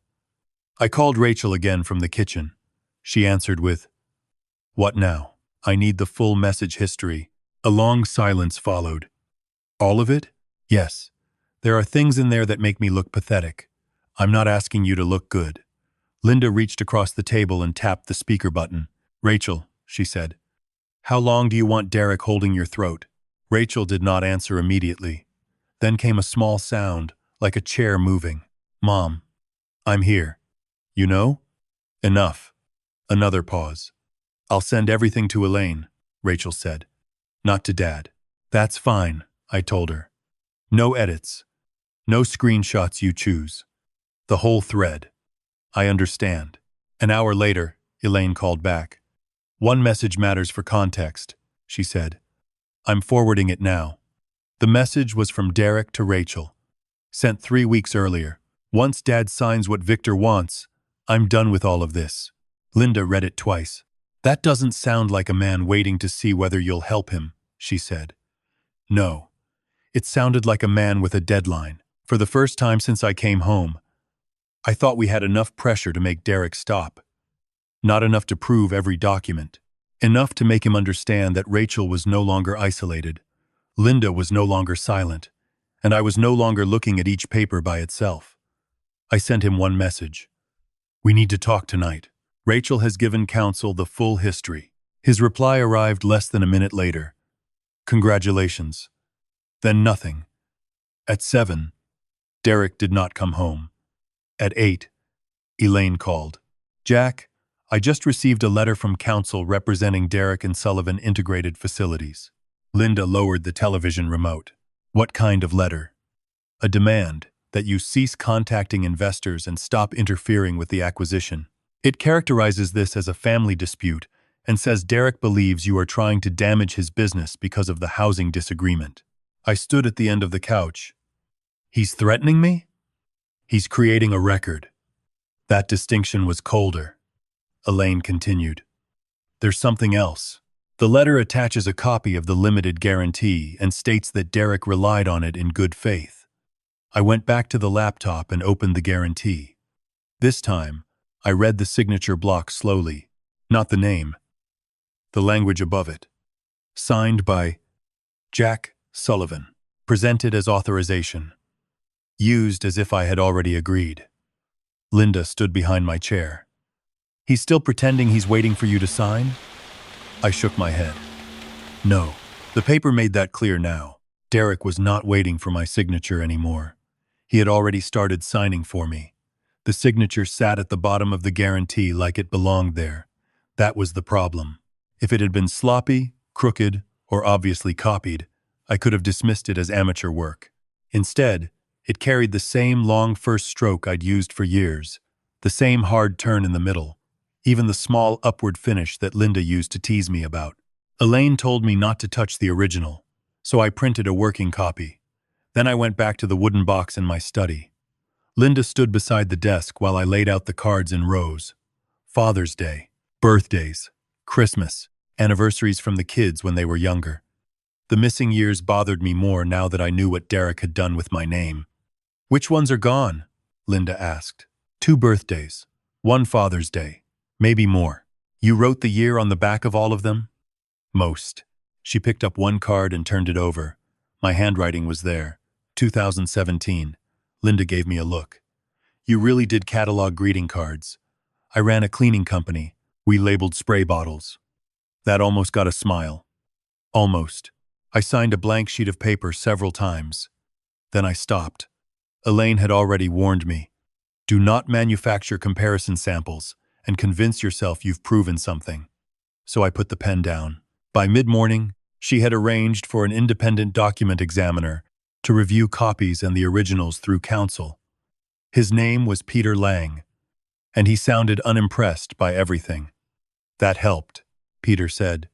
I called Rachel again from the kitchen. She answered with, What now? I need the full message history. A long silence followed. All of it? Yes. There are things in there that make me look pathetic. I'm not asking you to look good. Linda reached across the table and tapped the speaker button. Rachel, she said, how long do you want Derek holding your throat? Rachel did not answer immediately. Then came a small sound, like a chair moving. Mom, I'm here. You know? Enough. Another pause. I'll send everything to Elaine, Rachel said. Not to Dad. That's fine, I told her. No edits. No screenshots you choose. The whole thread. I understand. An hour later, Elaine called back. One message matters for context, she said. I'm forwarding it now. The message was from Derek to Rachel. Sent 3 weeks earlier. Once Dad signs what Victor wants, I'm done with all of this. Linda read it twice. That doesn't sound like a man waiting to see whether you'll help him, she said. No. It sounded like a man with a deadline. For the first time since I came home, I thought we had enough pressure to make Derek stop. Not enough to prove every document. Enough to make him understand that Rachel was no longer isolated. Linda was no longer silent. And I was no longer looking at each paper by itself. I sent him one message. We need to talk tonight. Rachel has given counsel the full history. His reply arrived less than a minute later. Congratulations. Then nothing. At 7, Derek did not come home. At 8, Elaine called. Jack, I just received a letter from counsel representing Derek and Sullivan Integrated Facilities. Linda lowered the television remote. What kind of letter? A demand that you cease contacting investors and stop interfering with the acquisition. It characterizes this as a family dispute and says Derek believes you are trying to damage his business because of the housing disagreement. I stood at the end of the couch. He's threatening me? He's creating a record. That distinction was colder. Elaine continued. There's something else. The letter attaches a copy of the limited guarantee and states that Derek relied on it in good faith. I went back to the laptop and opened the guarantee. This time, I read the signature block slowly, not the name, the language above it. Signed by Jack Sullivan. Presented as authorization. Used as if I had already agreed. Linda stood behind my chair. He's still pretending he's waiting for you to sign? I shook my head. No. The paper made that clear now. Derek was not waiting for my signature anymore. He had already started signing for me. The signature sat at the bottom of the guarantee like it belonged there. That was the problem. If it had been sloppy, crooked, or obviously copied, I could have dismissed it as amateur work. Instead, it carried the same long first stroke I'd used for years, the same hard turn in the middle, even the small upward finish that Linda used to tease me about. Elaine told me not to touch the original, so I printed a working copy. Then I went back to the wooden box in my study. Linda stood beside the desk while I laid out the cards in rows. Father's Day, birthdays, Christmas, anniversaries from the kids when they were younger. The missing years bothered me more now that I knew what Derek had done with my name. Which ones are gone? Linda asked. 2 birthdays, 1 Father's Day, maybe more. You wrote the year on the back of all of them? Most. She picked up one card and turned it over. My handwriting was there. 2017. Linda gave me a look. You really did catalog greeting cards. I ran a cleaning company. We labeled spray bottles. That almost got a smile. Almost. I signed a blank sheet of paper several times. Then I stopped. Elaine had already warned me. Do not manufacture comparison samples and convince yourself you've proven something. So I put the pen down. By mid-morning, she had arranged for an independent document examiner to review copies and the originals through counsel. His name was Peter Lang, and he sounded unimpressed by everything. That helped, Peter said.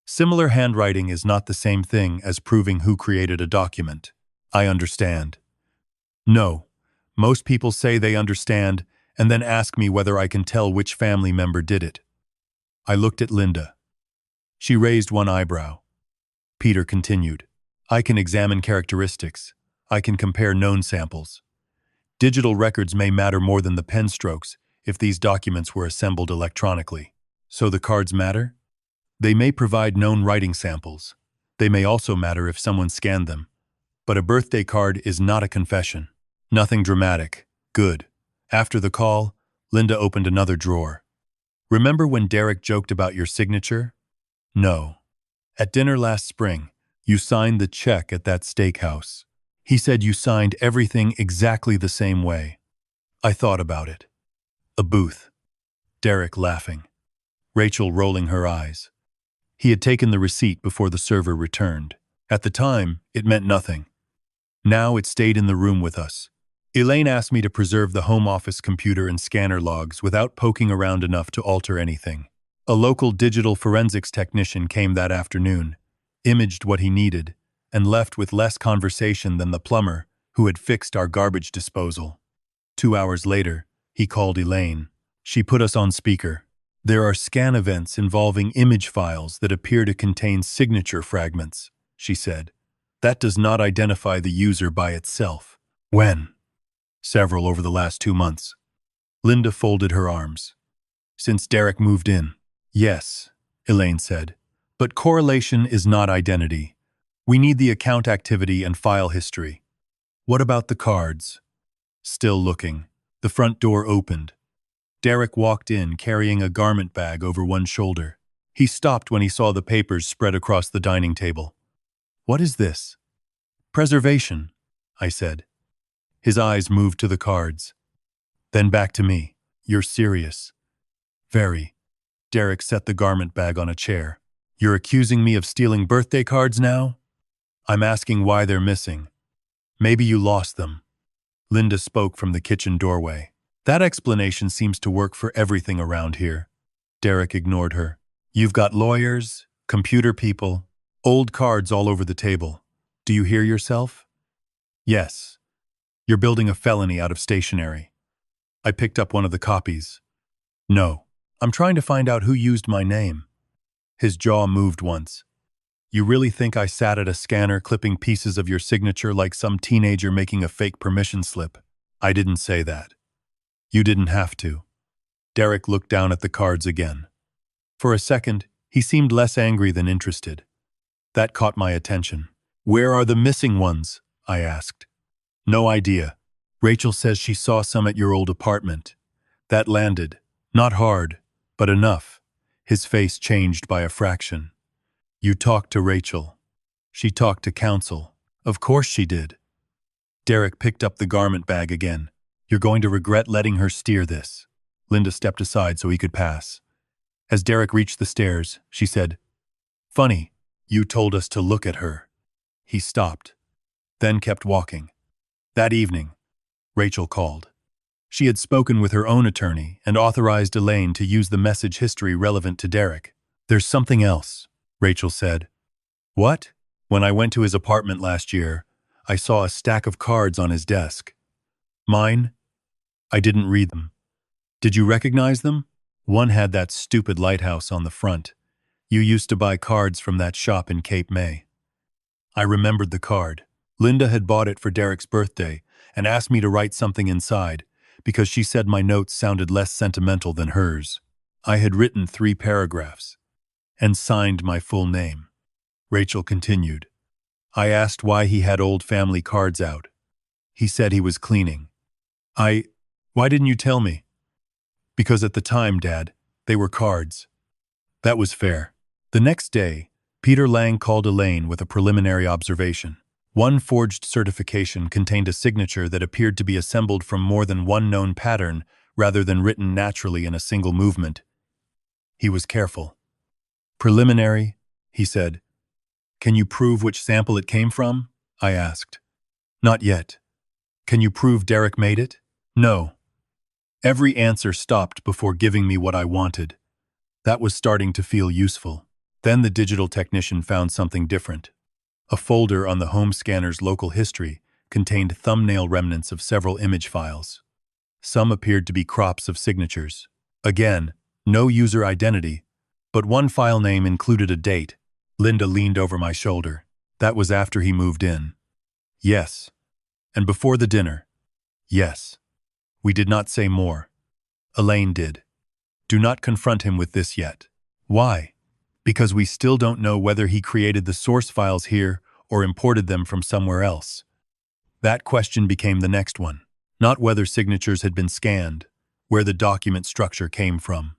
Similar handwriting is not the same thing as proving who created a document. I understand. No, most people say they understand and then ask me whether I can tell which family member did it. I looked at Linda. She raised one eyebrow. Peter continued. I can examine characteristics. I can compare known samples. Digital records may matter more than the pen strokes if these documents were assembled electronically. So the cards matter? They may provide known writing samples. They may also matter if someone scanned them. But a birthday card is not a confession. Nothing dramatic. Good. After the call, Linda opened another drawer. Remember when Derek joked about your signature? No. At dinner last spring, you signed the check at that steakhouse. He said you signed everything exactly the same way. I thought about it. A booth. Derek laughing. Rachel rolling her eyes. He had taken the receipt before the server returned. At the time, it meant nothing. Now it stayed in the room with us. Elaine asked me to preserve the home office computer and scanner logs without poking around enough to alter anything. A local digital forensics technician came that afternoon, imaged what he needed, and left with less conversation than the plumber who had fixed our garbage disposal. 2 hours later, he called Elaine. She put us on speaker. There are scan events involving image files that appear to contain signature fragments, she said. That does not identify the user by itself. When? Several over the last 2 months. Linda folded her arms. Since Derek moved in. Yes, Elaine said. But correlation is not identity. We need the account activity and file history. What about the cards? Still looking. The front door opened. Derek walked in carrying a garment bag over one shoulder. He stopped when he saw the papers spread across the dining table. What is this? Preservation, I said. His eyes moved to the cards. Then back to me. You're serious. Very. Derek set the garment bag on a chair. You're accusing me of stealing birthday cards now? I'm asking why they're missing. Maybe you lost them. Linda spoke from the kitchen doorway. That explanation seems to work for everything around here. Derek ignored her. You've got lawyers, computer people, old cards all over the table. Do you hear yourself? Yes. You're building a felony out of stationery. I picked up one of the copies. No. I'm trying to find out who used my name. His jaw moved once. You really think I sat at a scanner clipping pieces of your signature like some teenager making a fake permission slip? I didn't say that. You didn't have to. Derek looked down at the cards again. For a second, he seemed less angry than interested. That caught my attention. Where are the missing ones? I asked. No idea. Rachel says she saw some at your old apartment. That landed. Not hard, but enough. His face changed by a fraction. You talked to Rachel. She talked to counsel. Of course she did. Derek picked up the garment bag again. You're going to regret letting her steer this. Linda stepped aside so he could pass. As Derek reached the stairs, she said, Funny, you told us to look at her. He stopped, then kept walking. That evening, Rachel called. She had spoken with her own attorney and authorized Elaine to use the message history relevant to Derek. There's something else, Rachel said. What? When I went to his apartment last year, I saw a stack of cards on his desk. Mine? I didn't read them. Did you recognize them? One had that stupid lighthouse on the front. You used to buy cards from that shop in Cape May. I remembered the card. Linda had bought it for Derek's birthday and asked me to write something inside because she said my notes sounded less sentimental than hers. I had written 3 paragraphs and signed my full name. Rachel continued. I asked why he had old family cards out. He said he was cleaning. Why didn't you tell me? Because at the time, Dad, they were cards. That was fair. The next day, Peter Lang called Elaine with a preliminary observation. One forged certification contained a signature that appeared to be assembled from more than one known pattern rather than written naturally in a single movement. He was careful. Preliminary, he said. Can you prove which sample it came from? I asked. Not yet. Can you prove Derek made it? No. Every answer stopped before giving me what I wanted. That was starting to feel useful. Then the digital technician found something different. A folder on the home scanner's local history contained thumbnail remnants of several image files. Some appeared to be crops of signatures. Again, no user identity, but one file name included a date. Linda leaned over my shoulder. That was after he moved in. Yes. And before the dinner. Yes. We did not say more. Elaine did. Do not confront him with this yet. Why? Because we still don't know whether he created the source files here or imported them from somewhere else. That question became the next one. Not whether signatures had been scanned, where the document structure came from.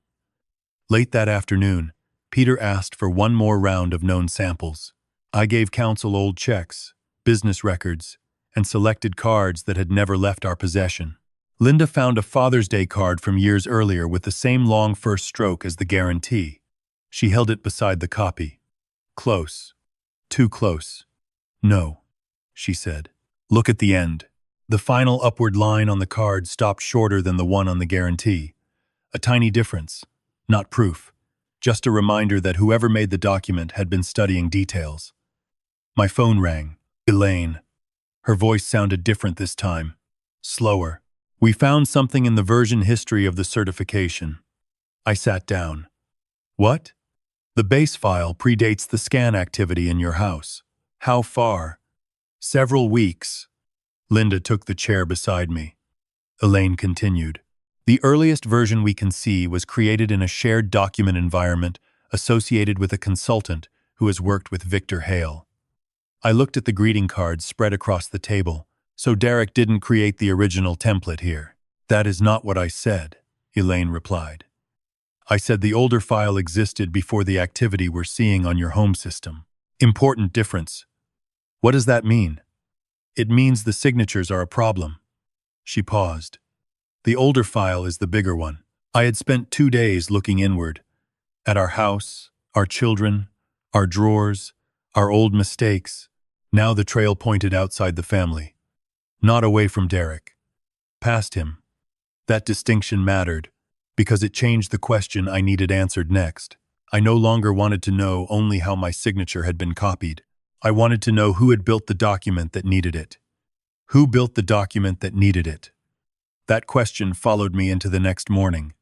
Late that afternoon, Peter asked for one more round of known samples. I gave counsel old checks, business records, and selected cards that had never left our possession. Linda found a Father's Day card from years earlier with the same long first stroke as the guarantee. She held it beside the copy. Close. Too close. No, she said. Look at the end. The final upward line on the card stopped shorter than the one on the guarantee. A tiny difference. Not proof. Just a reminder that whoever made the document had been studying details. My phone rang. Elaine. Her voice sounded different this time. Slower. We found something in the version history of the certification. I sat down. What? The base file predates the scan activity in your house. How far? Several weeks. Linda took the chair beside me. Elaine continued. The earliest version we can see was created in a shared document environment associated with a consultant who has worked with Victor Hale. I looked at the greeting cards spread across the table. So Derek didn't create the original template here. That is not what I said, Elaine replied. I said the older file existed before the activity we're seeing on your home system. Important difference. What does that mean? It means the signatures are a problem. She paused. The older file is the bigger one. I had spent 2 days looking inward, at our house, our children, our drawers, our old mistakes. Now the trail pointed outside the family, not away from Derek, past him. That distinction mattered, because it changed the question I needed answered next. I no longer wanted to know only how my signature had been copied. I wanted to know who had built the document that needed it. Who built the document that needed it? That question followed me into the next morning.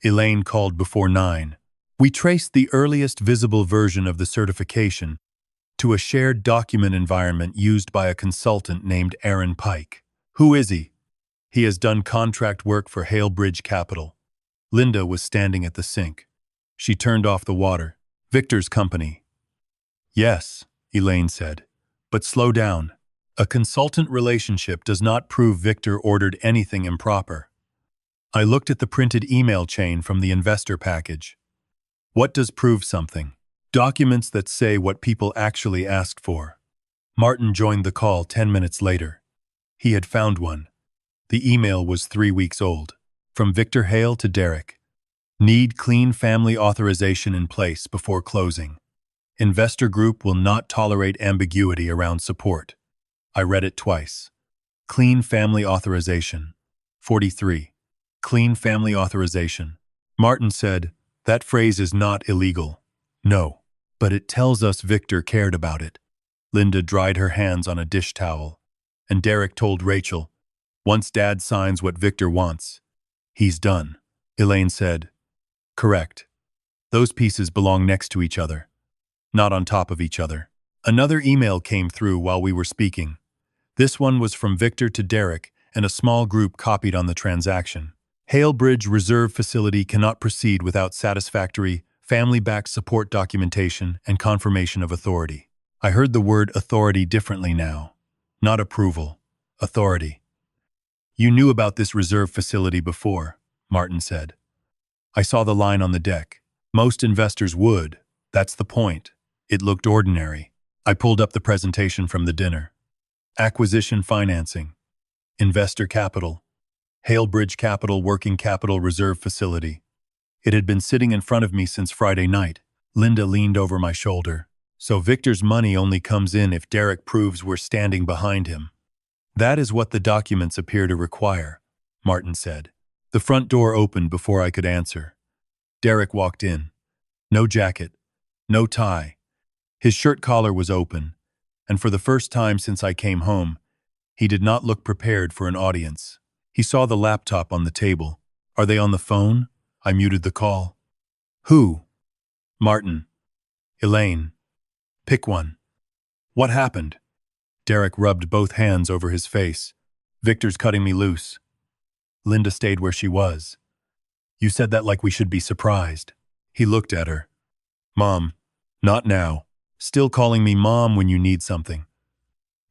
Elaine called before 9. We traced the earliest visible version of the certification to a shared document environment used by a consultant named Aaron Pike. Who is he? He has done contract work for Halebridge Capital. Linda was standing at the sink. She turned off the water. Victor's company. Yes, Elaine said. But slow down. A consultant relationship does not prove Victor ordered anything improper. I looked at the printed email chain from the investor package. What does prove something? Documents that say what people actually asked for. Martin joined the call 10 minutes later. He had found one. The email was 3 weeks old. From Victor Hale to Derek. Need clean family authorization in place before closing. Investor group will not tolerate ambiguity around support. I read it twice. Clean family authorization. 43. Clean family authorization. Martin said, that phrase is not illegal. No, but it tells us Victor cared about it. Linda dried her hands on a dish towel, and Derek told Rachel, once Dad signs what Victor wants, he's done. Elaine said, correct. Those pieces belong next to each other, not on top of each other. Another email came through while we were speaking. This one was from Victor to Derek, and a small group copied on the transaction. Halebridge Reserve Facility cannot proceed without satisfactory, family-backed support documentation and confirmation of authority. I heard the word authority differently now. Not approval. Authority. You knew about this reserve facility before, Martin said. I saw the line on the deck. Most investors would. That's the point. It looked ordinary. I pulled up the presentation from the dinner. Acquisition financing. Investor capital. Halebridge Capital Working Capital Reserve Facility. It had been sitting in front of me since Friday night. Linda leaned over my shoulder. So Victor's money only comes in if Derek proves we're standing behind him. That is what the documents appear to require, Martin said. The front door opened before I could answer. Derek walked in. No jacket, no tie. His shirt collar was open, and for the first time since I came home, he did not look prepared for an audience. He saw the laptop on the table. Are they on the phone? I muted the call. Who? Martin. Elaine. Pick one. What happened? Derek rubbed both hands over his face. Victor's cutting me loose. Linda stayed where she was. You said that like we should be surprised. He looked at her. Mom. Not now. Still calling me Mom when you need something.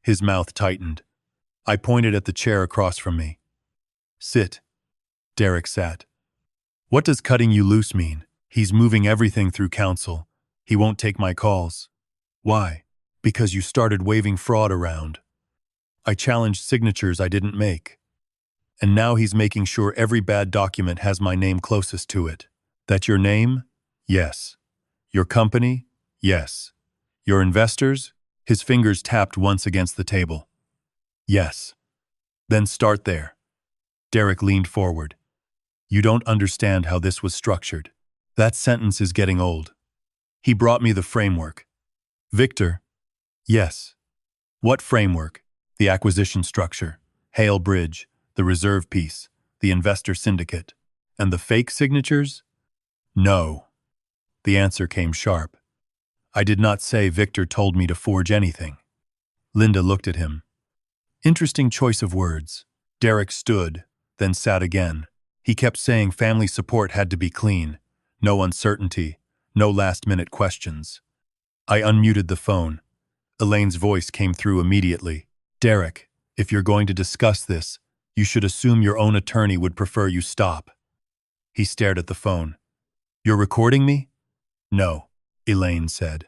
His mouth tightened. I pointed at the chair across from me. Sit. Derek sat. What does cutting you loose mean? He's moving everything through counsel. He won't take my calls. Why? Because you started waving fraud around. I challenged signatures I didn't make. And now he's making sure every bad document has my name closest to it. That your name? Yes. Your company? Yes. Your investors? His fingers tapped once against the table. Yes. Then start there. Derek leaned forward. You don't understand how this was structured. That sentence is getting old. He brought me the framework. Victor. Yes. What framework? The acquisition structure, Halebridge, the reserve piece, the investor syndicate, and the fake signatures? No. The answer came sharp. I did not say Victor told me to forge anything. Linda looked at him. Interesting choice of words. Derek stood, then sat again. He kept saying family support had to be clean. No uncertainty, no last-minute questions. I unmuted the phone. Elaine's voice came through immediately. Derek, if you're going to discuss this, you should assume your own attorney would prefer you stop. He stared at the phone. You're recording me? No, Elaine said.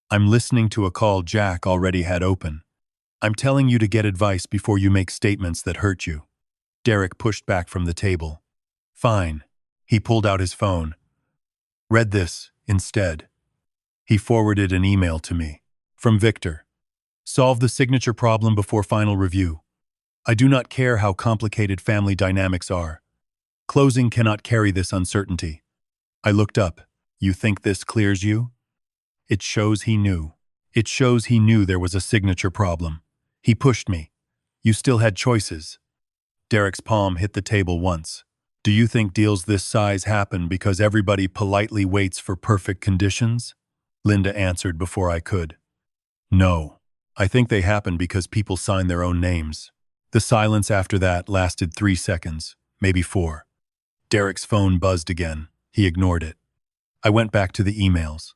I'm listening to a call Jack already had open. I'm telling you to get advice before you make statements that hurt you. Derek pushed back from the table. Fine. He pulled out his phone. Read this, instead. He forwarded an email to me. From Victor. Solve the signature problem before final review. I do not care how complicated family dynamics are. Closing cannot carry this uncertainty. I looked up. You think this clears you? It shows he knew. It shows he knew there was a signature problem. He pushed me. You still had choices. Derek's palm hit the table once. Do you think deals this size happen because everybody politely waits for perfect conditions? Linda answered before I could. No. I think they happen because people sign their own names. The silence after that lasted 3 seconds, maybe 4. Derek's phone buzzed again. He ignored it. I went back to the emails.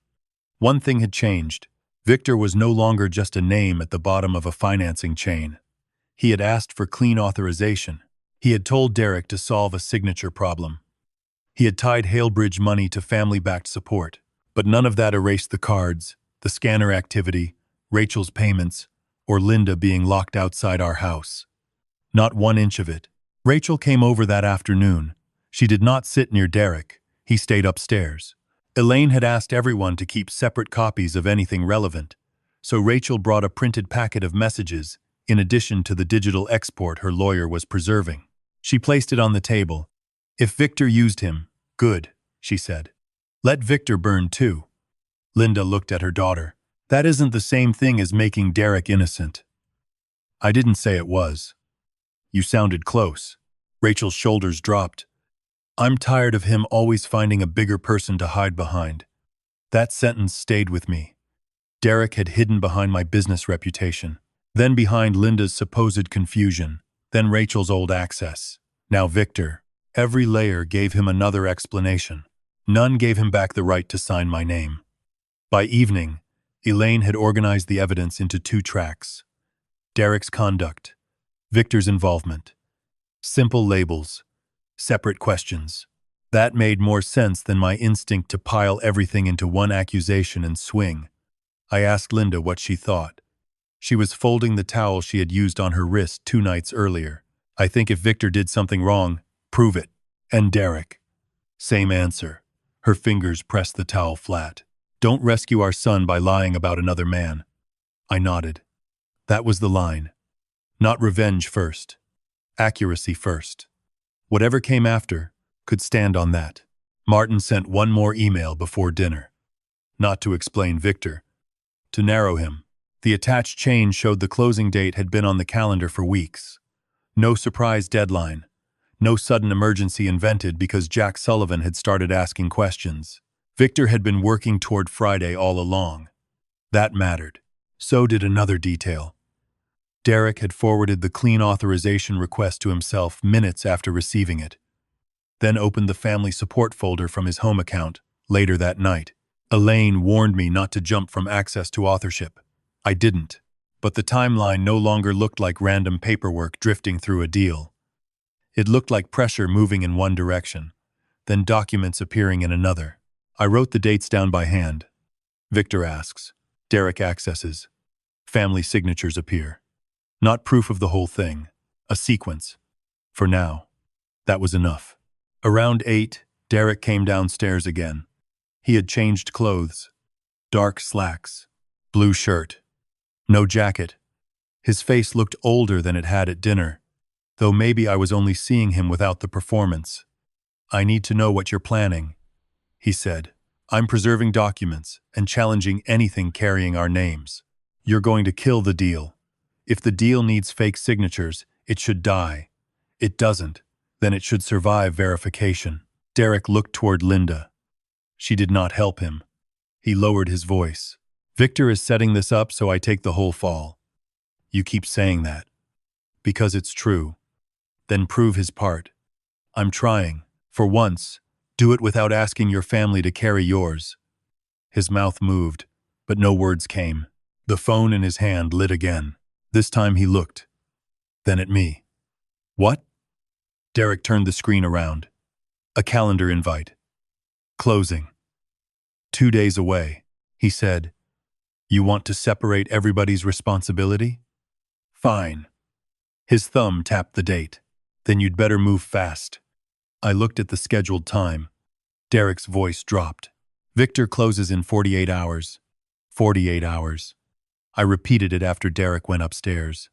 One thing had changed. Victor was no longer just a name at the bottom of a financing chain. He had asked for clean authorization. He had told Derek to solve a signature problem. He had tied Halebridge money to family-backed support. But none of that erased the cards, the scanner activity, Rachel's payments, or Linda being locked outside our house. Not 1 inch of it. Rachel came over that afternoon. She did not sit near Derek. He stayed upstairs. Elaine had asked everyone to keep separate copies of anything relevant, so Rachel brought a printed packet of messages, in addition to the digital export her lawyer was preserving. She placed it on the table. If Victor used him, good, she said. Let Victor burn too. Linda looked at her daughter. That isn't the same thing as making Derek innocent. I didn't say it was. You sounded close. Rachel's shoulders dropped. I'm tired of him always finding a bigger person to hide behind. That sentence stayed with me. Derek had hidden behind my business reputation, then behind Linda's supposed confusion, then Rachel's old access. Now Victor. Every layer gave him another explanation. None gave him back the right to sign my name. By evening, Elaine had organized the evidence into 2 tracks. Derek's conduct, Victor's involvement. Simple labels, separate questions. That made more sense than my instinct to pile everything into one accusation and swing. I asked Linda what she thought. She was folding the towel she had used on her wrist 2 nights earlier. I think if Victor did something wrong, prove it. And Derek. Same answer. Her fingers pressed the towel flat. Don't rescue our son by lying about another man. I nodded. That was the line. Not revenge first. Accuracy first. Whatever came after could stand on that. Martin sent 1 more email before dinner. Not to explain Victor. To narrow him. The attached chain showed the closing date had been on the calendar for weeks. No surprise deadline. No sudden emergency invented because Jack Sullivan had started asking questions. Victor had been working toward Friday all along. That mattered. So did another detail. Derek had forwarded the clean authorization request to himself minutes after receiving it, then opened the family support folder from his home account later that night. Elaine warned me not to jump from access to authorship. I didn't, but the timeline no longer looked like random paperwork drifting through a deal. It looked like pressure moving in one direction, then documents appearing in another. I wrote the dates down by hand. Victor asks. Derek accesses. Family signatures appear. Not proof of the whole thing. A sequence. For now. That was enough. Around 8, Derek came downstairs again. He had changed clothes. Dark slacks. Blue shirt. No jacket. His face looked older than it had at dinner, though maybe I was only seeing him without the performance. I need to know what you're planning, he said. I'm preserving documents and challenging anything carrying our names. You're going to kill the deal. If the deal needs fake signatures, it should die. It doesn't, then it should survive verification. Derek looked toward Linda. She did not help him. He lowered his voice. Victor is setting this up so I take the whole fall. You keep saying that. Because it's true. Then prove his part. I'm trying. For once, do it without asking your family to carry yours. His mouth moved, but no words came. The phone in his hand lit again. This time he looked. Then at me. What? Derek turned the screen around. A calendar invite. Closing. 2 days away, he said. You want to separate everybody's responsibility? Fine. His thumb tapped the date. Then you'd better move fast. I looked at the scheduled time. Derek's voice dropped. Victor closes in 48 hours. 48 hours. I repeated it after Derek went upstairs.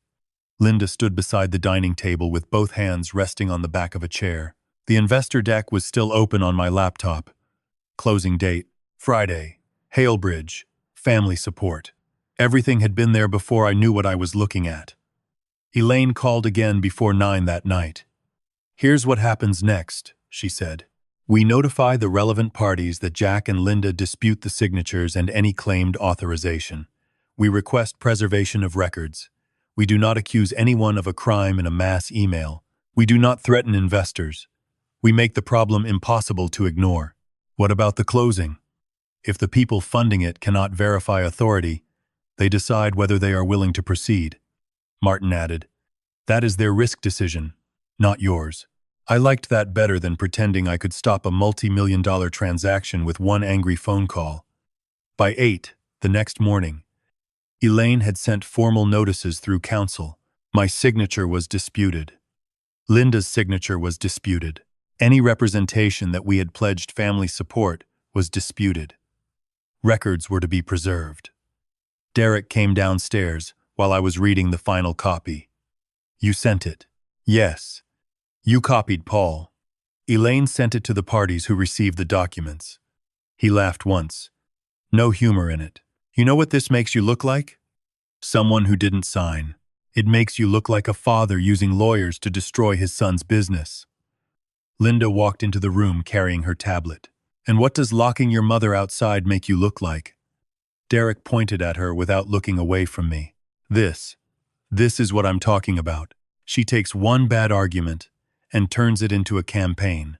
Linda stood beside the dining table with both hands resting on the back of a chair. The investor deck was still open on my laptop. Closing date, Friday. Halebridge. Family support. Everything had been there before I knew what I was looking at. Elaine called again before 9 that night. Here's what happens next, she said. We notify the relevant parties that Jack and Linda dispute the signatures and any claimed authorization. We request preservation of records. We do not accuse anyone of a crime in a mass email. We do not threaten investors. We make the problem impossible to ignore. What about the closing? If the people funding it cannot verify authority, they decide whether they are willing to proceed. Martin added, that is their risk decision, not yours. I liked that better than pretending I could stop a multi-million-dollar transaction with one angry phone call. By 8, the next morning, Elaine had sent formal notices through counsel. My signature was disputed. Linda's signature was disputed. Any representation that we had pledged family support was disputed. Records were to be preserved. Derek came downstairs while I was reading the final copy. You sent it. Yes. You copied Paul. Elaine sent it to the parties who received the documents. He laughed once. No humor in it. You know what this makes you look like? Someone who didn't sign. It makes you look like a father using lawyers to destroy his son's business. Linda walked into the room carrying her tablet. And what does locking your mother outside make you look like? Derek pointed at her without looking away from me. This is what I'm talking about. She takes one bad argument and turns it into a campaign.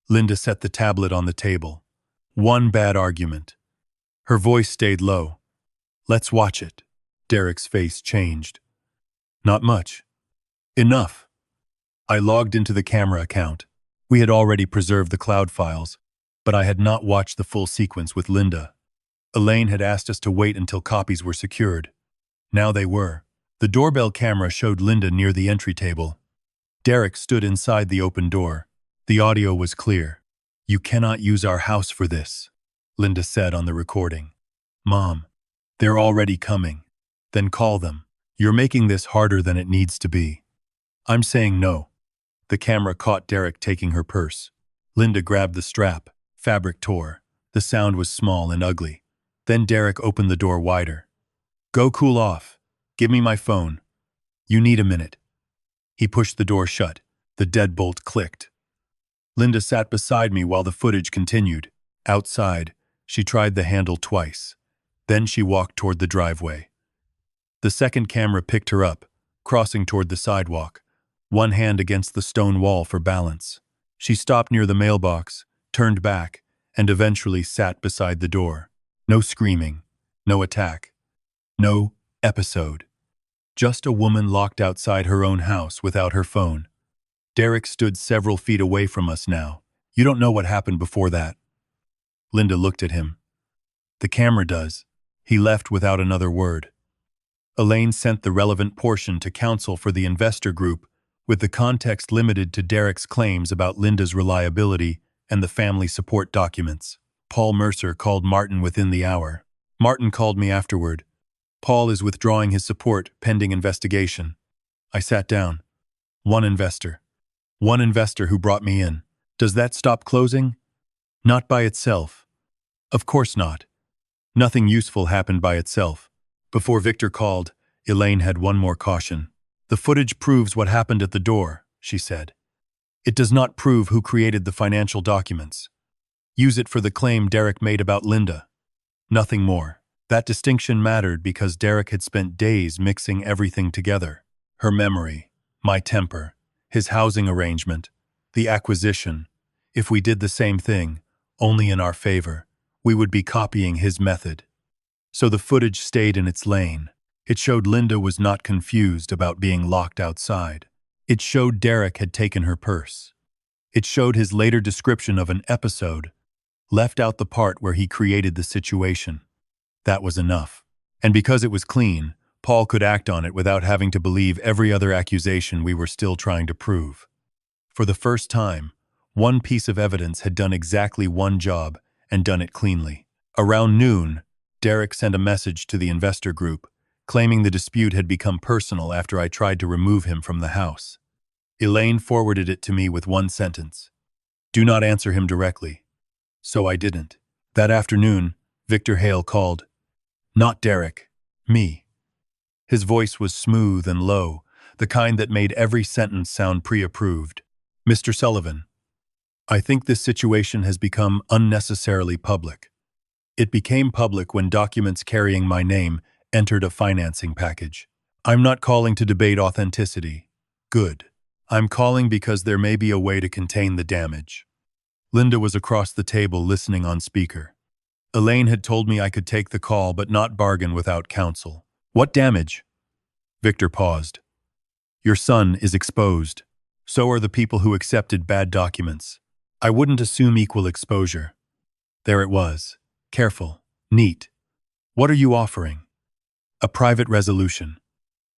Linda set the tablet on the table. One bad argument. Her voice stayed low. Let's watch it. Derek's face changed. Not much. Enough. I logged into the camera account. We had already preserved the cloud files, but I had not watched the full sequence with Linda. Elaine had asked us to wait until copies were secured. Now they were. The doorbell camera showed Linda near the entry table. Derek stood inside the open door. The audio was clear. You cannot use our house for this, Linda said on the recording. Mom, they're already coming. Then call them. You're making this harder than it needs to be. I'm saying no. The camera caught Derek taking her purse. Linda grabbed the strap. Fabric tore. The sound was small and ugly. Then Derek opened the door wider. Go cool off. Give me my phone. You need a minute. He pushed the door shut. The deadbolt clicked. Linda sat beside me while the footage continued. Outside, she tried the handle twice. Then she walked toward the driveway. The second camera picked her up, crossing toward the sidewalk, one hand against the stone wall for balance. She stopped near the mailbox, turned back, and eventually sat beside the door. No screaming, no attack, no episode. Just a woman locked outside her own house without her phone. Derek stood several feet away from us now. You don't know what happened before that. Linda looked at him. The camera does. He left without another word. Elaine sent the relevant portion to counsel for the investor group, with the context limited to Derek's claims about Linda's reliability and the family support documents. Paul Mercer called Martin within the hour. Martin called me afterward. Paul is withdrawing his support pending investigation. I sat down. One investor who brought me in. Does that stop closing? Not by itself. Of course not. Nothing useful happened by itself. Before Victor called, Elaine had one more caution. The footage proves what happened at the door, she said. It does not prove who created the financial documents. Use it for the claim Derek made about Linda. Nothing more. That distinction mattered because Derek had spent days mixing everything together. Her memory, my temper, his housing arrangement, the acquisition. If we did the same thing, only in our favor, we would be copying his method. So the footage stayed in its lane. It showed Linda was not confused about being locked outside. It showed Derek had taken her purse. It showed his later description of an episode, left out the part where he created the situation. That was enough. And because it was clean, Paul could act on it without having to believe every other accusation we were still trying to prove. For the first time, one piece of evidence had done exactly one job and done it cleanly. Around noon, Derek sent a message to the investor group, claiming the dispute had become personal after I tried to remove him from the house. Elaine forwarded it to me with one sentence: "Do not answer him directly." So I didn't. That afternoon, Victor Hale called. Not Derek. Me. His voice was smooth and low, the kind that made every sentence sound pre-approved. "Mr. Sullivan, I think this situation has become unnecessarily public. It became public when documents carrying my name entered a financing package. I'm not calling to debate authenticity. Good. I'm calling because there may be a way to contain the damage." Linda was across the table listening on speaker. Elaine had told me I could take the call but not bargain without counsel. "What damage?" Victor paused. "Your son is exposed. So are the people who accepted bad documents. I wouldn't assume equal exposure." There it was. Careful. Neat. "What are you offering?" "A private resolution.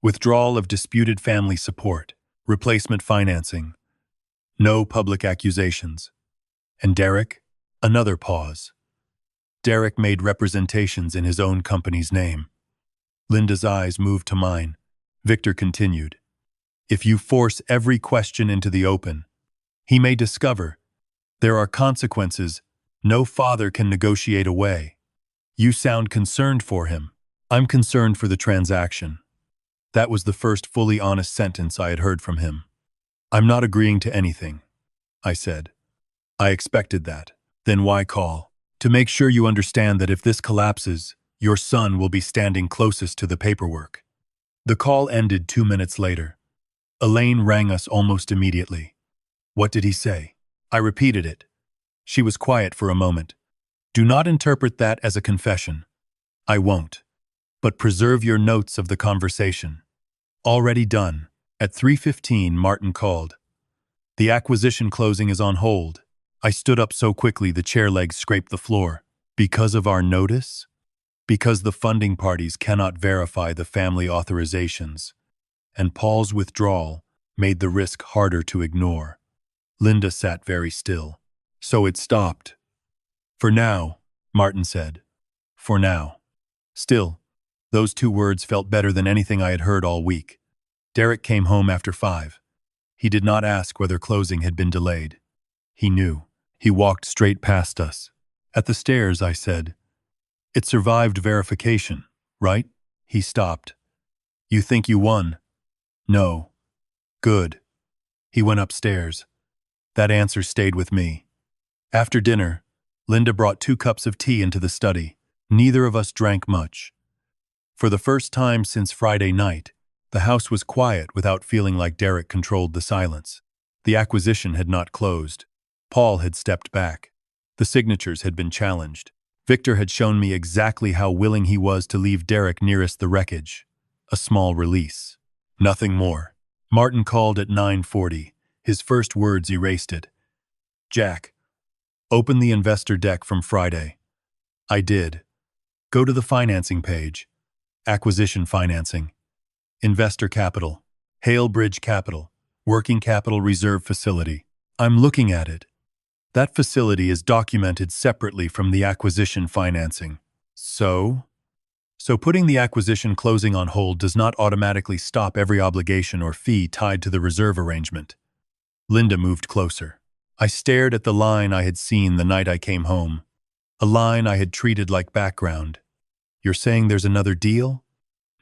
Withdrawal of disputed family support. Replacement financing. No public accusations." "And Derek?" Another pause. "Derek made representations in his own company's name." Linda's eyes moved to mine. Victor continued. "If you force every question into the open, he may discover there are consequences no father can negotiate away. You sound concerned for him." "I'm concerned for the transaction." That was the first fully honest sentence I had heard from him. "I'm not agreeing to anything," I said. "I expected that. Then why call?" "To make sure you understand that if this collapses, your son will be standing closest to the paperwork." The call ended 2 minutes later. Elaine rang us almost immediately. "What did he say?" I repeated it. She was quiet for a moment. "Do not interpret that as a confession." "I won't. But preserve your notes of the conversation." "Already done." At 3:15, Martin called. "The acquisition closing is on hold." I stood up so quickly the chair legs scraped the floor. "Because of our notice?" "Because the funding parties cannot verify the family authorizations, and Paul's withdrawal made the risk harder to ignore." Linda sat very still. "So it stopped." "For now," Martin said. "For now." Still, those 2 words felt better than anything I had heard all week. Derek came home after 5. He did not ask whether closing had been delayed. He knew. He walked straight past us. At the stairs, I said, "It survived verification, right?" He stopped. "You think you won?" "No." "Good." He went upstairs. That answer stayed with me. After dinner, Linda brought 2 cups of tea into the study. Neither of us drank much. For the first time since Friday night, the house was quiet without feeling like Derek controlled the silence. The acquisition had not closed. Paul had stepped back. The signatures had been challenged. Victor had shown me exactly how willing he was to leave Derek nearest the wreckage. A small release. Nothing more. Martin called at 9:40. His first words erased it. "Jack, open the investor deck from Friday." I did. "Go to the financing page. Acquisition financing. Investor capital. Hale Bridge Capital. Working Capital Reserve Facility." I'm looking at it. That facility is documented separately from the acquisition financing. So putting the acquisition closing on hold does not automatically stop every obligation or fee tied to the reserve arrangement. Linda moved closer. I stared at the line I had seen the night I came home. A line I had treated like background. "You're saying there's another deal?"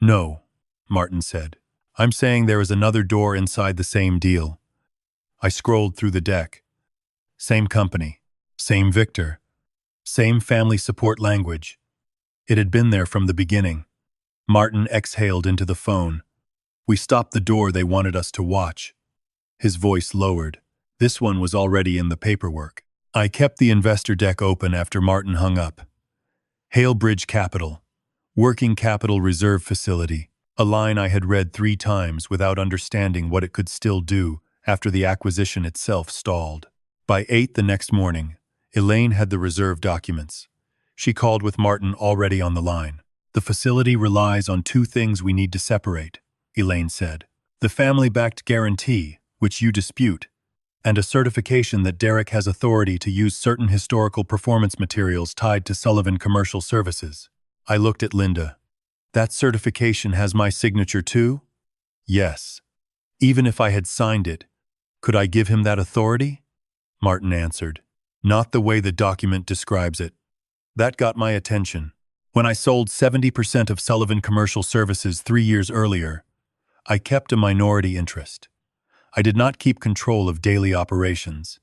"No," Martin said. "I'm saying there is another door inside the same deal." I scrolled through the deck. Same company. Same Victor. Same family support language. It had been there from the beginning. Martin exhaled into the phone. "We stopped the door they wanted us to watch." His voice lowered. This one was already in the paperwork. I kept the investor deck open after Martin hung up. Hale Bridge Capital. Working Capital Reserve Facility. A line I had read 3 times without understanding what it could still do after the acquisition itself stalled. By 8 the next morning, Elaine had the reserve documents. She called with Martin already on the line. The facility relies on two things we need to separate, Elaine said. The family-backed guarantee, which you dispute, and a certification that Derek has authority to use certain historical performance materials tied to Sullivan Commercial Services. I looked at Linda. That certification has my signature too? Yes. Even if I had signed it, could I give him that authority? Martin answered. Not the way the document describes it. That got my attention. When I sold 70% of Sullivan Commercial Services 3 years earlier, I kept a minority interest. I did not keep control of daily operations.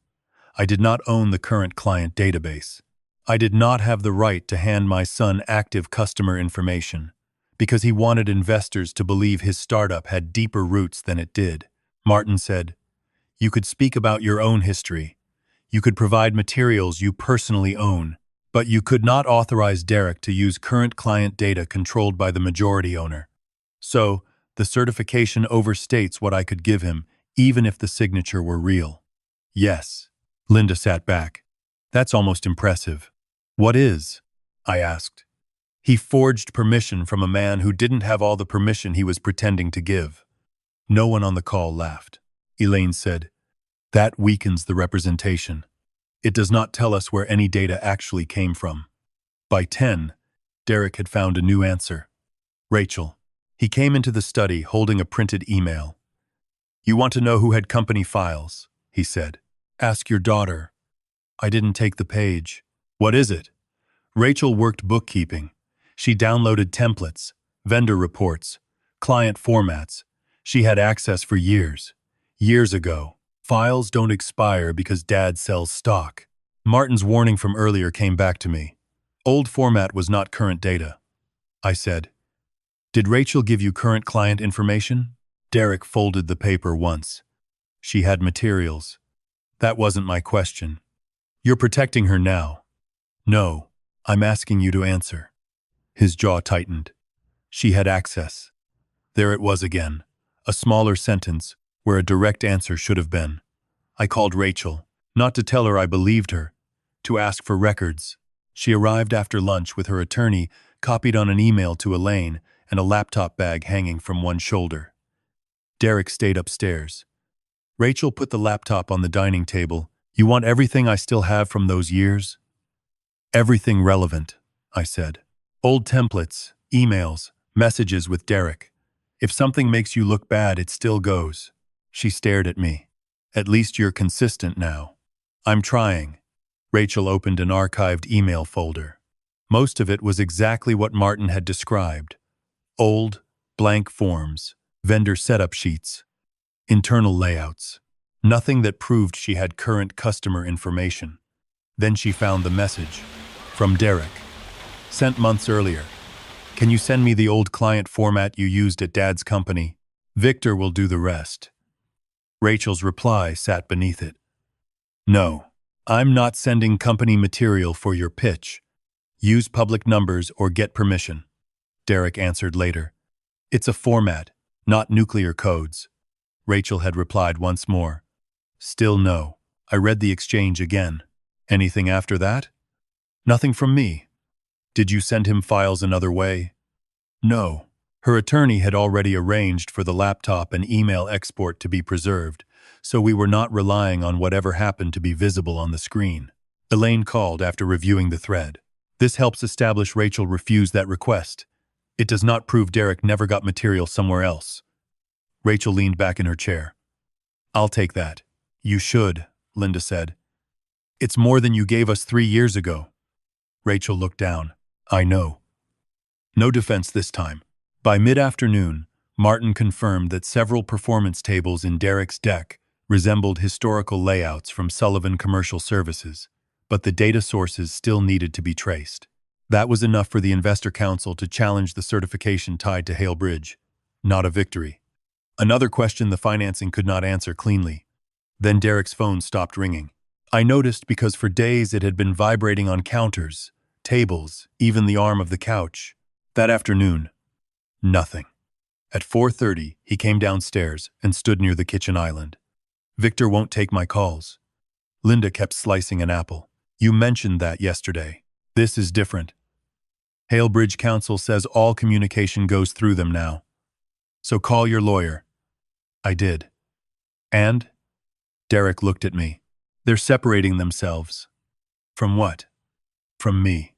I did not own the current client database. I did not have the right to hand my son active customer information because he wanted investors to believe his startup had deeper roots than it did. Martin said, "You could speak about your own history. You could provide materials you personally own, but you could not authorize Derek to use current client data controlled by the majority owner. So, the certification overstates what I could give him, even if the signature were real." Yes. Linda sat back. That's almost impressive. What is? I asked. He forged permission from a man who didn't have all the permission he was pretending to give. No one on the call laughed. Elaine said, "That weakens the representation. It does not tell us where any data actually came from." By 10, Derek had found a new answer. Rachel. He came into the study holding a printed email. "You want to know who had company files?" he said. "Ask your daughter." I didn't take the page. "What is it?" Rachel worked bookkeeping. She downloaded templates, vendor reports, client formats. She had access for years. Years ago. Files don't expire because Dad sells stock. Martin's warning from earlier came back to me. Old format was not current data. I said, "Did Rachel give you current client information?" Derek folded the paper once. "She had materials." "That wasn't my question." "You're protecting her now." "No, I'm asking you to answer." His jaw tightened. "She had access." There it was again, a smaller sentence where a direct answer should have been. I called Rachel, not to tell her I believed her, to ask for records. She arrived after lunch with her attorney copied on an email to Elaine and a laptop bag hanging from one shoulder. Derek stayed upstairs. Rachel put the laptop on the dining table. "You want everything I still have from those years?" "Everything relevant," I said. "Old templates, emails, messages with Derek. If something makes you look bad, it still goes." She stared at me. "At least you're consistent now." "I'm trying." Rachel opened an archived email folder. Most of it was exactly what Martin had described. Old, blank forms, vendor setup sheets, internal layouts. Nothing that proved she had current customer information. Then she found the message. From Derek. Sent months earlier. "Can you send me the old client format you used at Dad's company? Victor will do the rest." Rachel's reply sat beneath it. "No, I'm not sending company material for your pitch. Use public numbers or get permission," Derek answered later. "It's a format, not nuclear codes." Rachel had replied once more. Still no. I read the exchange again. "Anything after that?" "Nothing from me." "Did you send him files another way?" "No." Her attorney had already arranged for the laptop and email export to be preserved, so we were not relying on whatever happened to be visible on the screen. Elaine called after reviewing the thread. "This helps establish Rachel refused that request. It does not prove Derek never got material somewhere else." Rachel leaned back in her chair. "I'll take that." "You should," Linda said. "It's more than you gave us 3 years ago." Rachel looked down. "I know." No defense this time. By mid-afternoon, Martin confirmed that several performance tables in Derek's deck resembled historical layouts from Sullivan Commercial Services, but the data sources still needed to be traced. That was enough for the Investor Council to challenge the certification tied to Hale Bridge. Not a victory. Another question the financing could not answer cleanly. Then Derek's phone stopped ringing. I noticed because for days it had been vibrating on counters, tables, even the arm of the couch. That afternoon, nothing. At 4:30, he came downstairs and stood near the kitchen island. "Victor won't take my calls." Linda kept slicing an apple. "You mentioned that yesterday. This is different." Halebridge Council says all communication goes through them now. So call your lawyer. I did. And? Derek looked at me. They're separating themselves. From what? From me.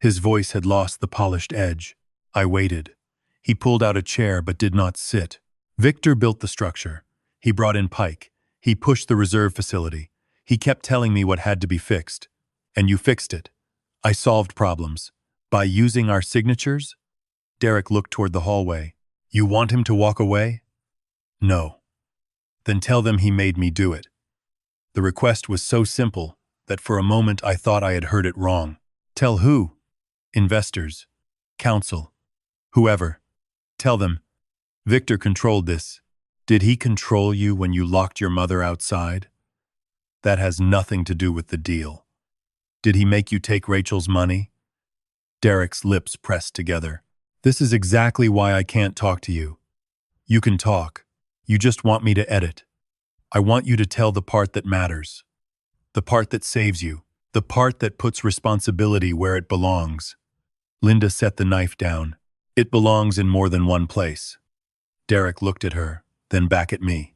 His voice had lost the polished edge. I waited. He pulled out a chair but did not sit. Victor built the structure. He brought in Pike. He pushed the reserve facility. He kept telling me what had to be fixed. And you fixed it. I solved problems. By using our signatures? Derek looked toward the hallway. You want him to walk away? No. Then tell them he made me do it. The request was so simple that for a moment I thought I had heard it wrong. Tell who? Investors. Council. Whoever. Tell them. Victor controlled this. Did he control you when you locked your mother outside? That has nothing to do with the deal. Did he make you take Rachel's money? Derek's lips pressed together. This is exactly why I can't talk to you. You can talk. You just want me to edit. I want you to tell the part that matters. The part that saves you. The part that puts responsibility where it belongs. Linda set the knife down. It belongs in more than one place. Derek looked at her, then back at me.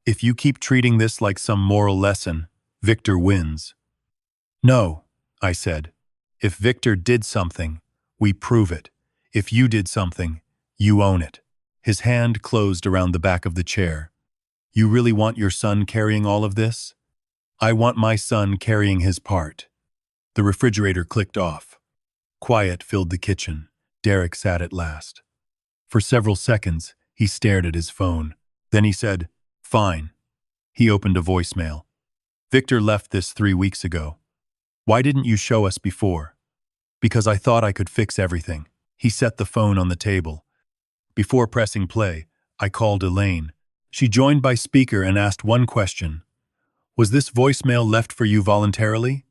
If you keep treating this like some moral lesson, Victor wins. No, I said. If Victor did something, we prove it. If you did something, you own it. His hand closed around the back of the chair. You really want your son carrying all of this? I want my son carrying his part. The refrigerator clicked off. Quiet filled the kitchen. Derek sat at last. For several seconds, he stared at his phone. Then he said, "Fine." He opened a voicemail. Victor left this 3 weeks ago. Why didn't you show us before? Because I thought I could fix everything. He set the phone on the table. Before pressing play, I called Elaine. She joined by speaker and asked one question. Was this voicemail left for you voluntarily?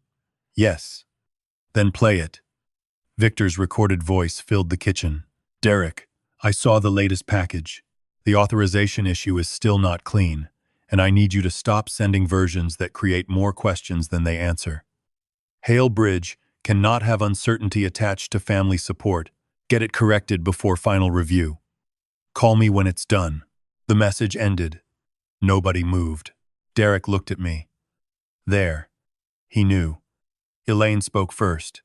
Yes. Then play it. Victor's recorded voice filled the kitchen. Derek, I saw the latest package. The authorization issue is still not clean, and I need you to stop sending versions that create more questions than they answer. Halebridge cannot have uncertainty attached to family support. Get it corrected before final review. Call me when it's done. The message ended. Nobody moved. Derek looked at me. There. He knew. Elaine spoke first.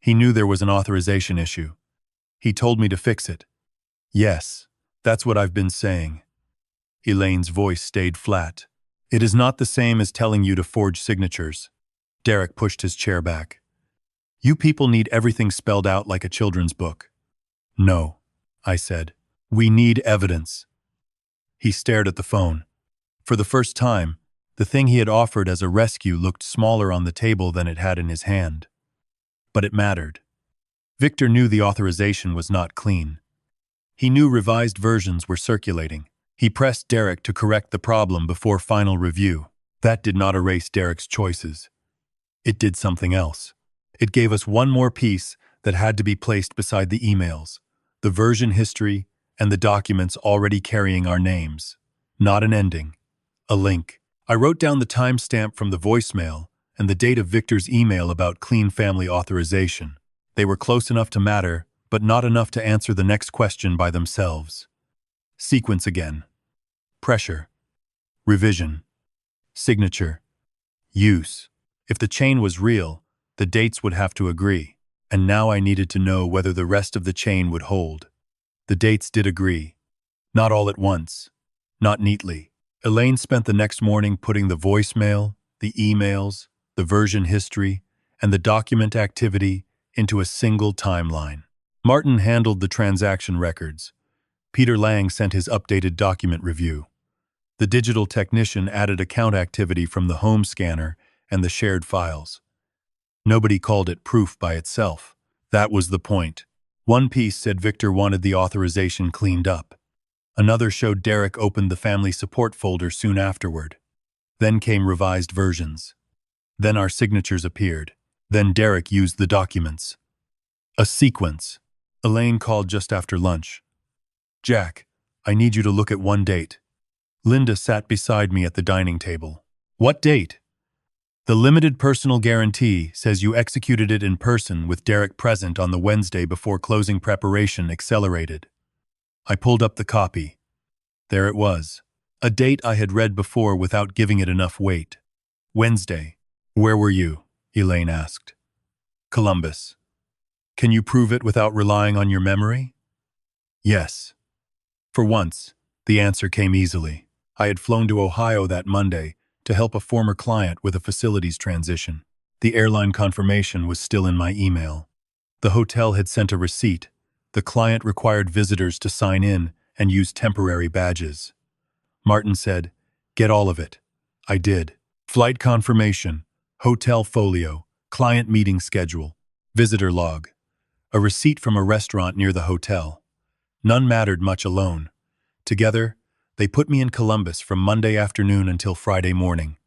He knew there was an authorization issue. He told me to fix it. Yes, that's what I've been saying. Elaine's voice stayed flat. It is not the same as telling you to forge signatures. Derek pushed his chair back. You people need everything spelled out like a children's book. No, I said. We need evidence. He stared at the phone. For the first time, the thing he had offered as a rescue looked smaller on the table than it had in his hand. But it mattered. Victor knew the authorization was not clean. He knew revised versions were circulating. He pressed Derek to correct the problem before final review. That did not erase Derek's choices. It did something else. It gave us one more piece that had to be placed beside the emails, the version history, and the documents already carrying our names. Not an ending. A link. I wrote down the timestamp from the voicemail and the date of Victor's email about clean family authorization. They were close enough to matter, but not enough to answer the next question by themselves. Sequence again. Pressure. Revision. Signature. Use. If the chain was real, the dates would have to agree, and now I needed to know whether the rest of the chain would hold. The dates did agree. Not all at once. Not neatly. Elaine spent the next morning putting the voicemail, the emails, the version history, and the document activity into a single timeline. Martin handled the transaction records. Peter Lang sent his updated document review. The digital technician added account activity from the home scanner and the shared files. Nobody called it proof by itself. That was the point. One piece said Victor wanted the authorization cleaned up. Another showed Derek opened the family support folder soon afterward. Then came revised versions. Then our signatures appeared. Then Derek used the documents. A sequence. Elaine called just after lunch. Jack, I need you to look at one date. Linda sat beside me at the dining table. What date? The limited personal guarantee says you executed it in person with Derek present on the Wednesday before closing preparation accelerated. I pulled up the copy. There it was. A date I had read before without giving it enough weight. Wednesday. Where were you? Elaine asked. Columbus. Can you prove it without relying on your memory? Yes. For once, the answer came easily. I had flown to Ohio that Monday to help a former client with a facilities transition. The airline confirmation was still in my email. The hotel had sent a receipt. The client required visitors to sign in and use temporary badges. Martin said, "Get all of it." I did. Flight confirmation, hotel folio, client meeting schedule, visitor log, a receipt from a restaurant near the hotel. None mattered much alone. Together, they put me in Columbus from Monday afternoon until Friday morning.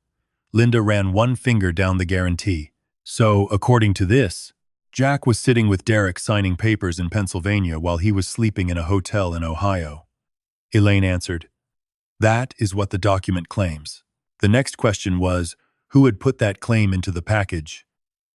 Linda ran one finger down the guarantee. So, according to this, Jack was sitting with Derek signing papers in Pennsylvania while he was sleeping in a hotel in Ohio. Elaine answered, "That is what the document claims." The next question was, who had put that claim into the package?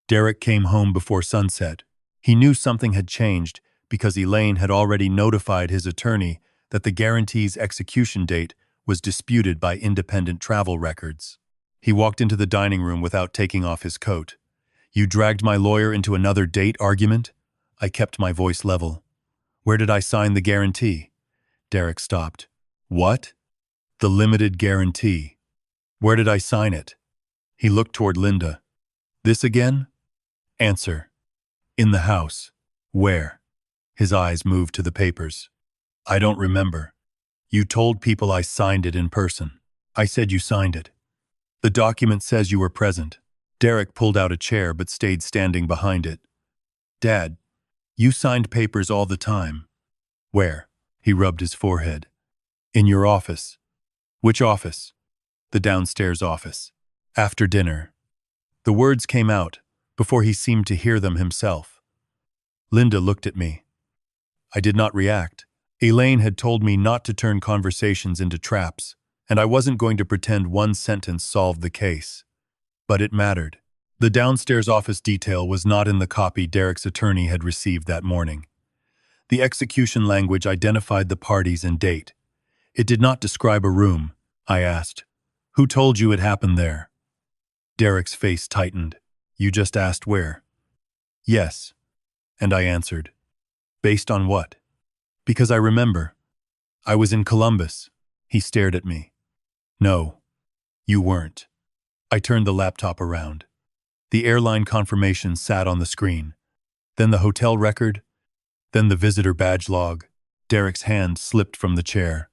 Derek came home before sunset. He knew something had changed because Elaine had already notified his attorney that the guarantee's execution date was disputed by independent travel records. He walked into the dining room without taking off his coat. "You dragged my lawyer into another date argument?" I kept my voice level. "Where did I sign the guarantee?" Derek stopped. "What?" "The limited guarantee. Where did I sign it?" He looked toward Linda. "This again?" "Answer." "In the house." "Where?" His eyes moved to the papers. "I don't remember. You told people I signed it in person." "I said you signed it." "The document says you were present." Derek pulled out a chair but stayed standing behind it. "Dad, you signed papers all the time." "Where?" He rubbed his forehead. "In your office." "Which office?" "The downstairs office." "After dinner." The words came out before he seemed to hear them himself. Linda looked at me. I did not react. Elaine had told me not to turn conversations into traps, and I wasn't going to pretend one sentence solved the case. But it mattered. The downstairs office detail was not in the copy Derek's attorney had received that morning. The execution language identified the parties and date. It did not describe a room. I asked, "Who told you it happened there?" Derek's face tightened. "You just asked where." "Yes." And I answered, "Based on what?" "Because I remember. I was in Columbus." He stared at me. "No, you weren't." I turned the laptop around. The airline confirmation sat on the screen. Then the hotel record. Then the visitor badge log. Derek's hand slipped from the chair.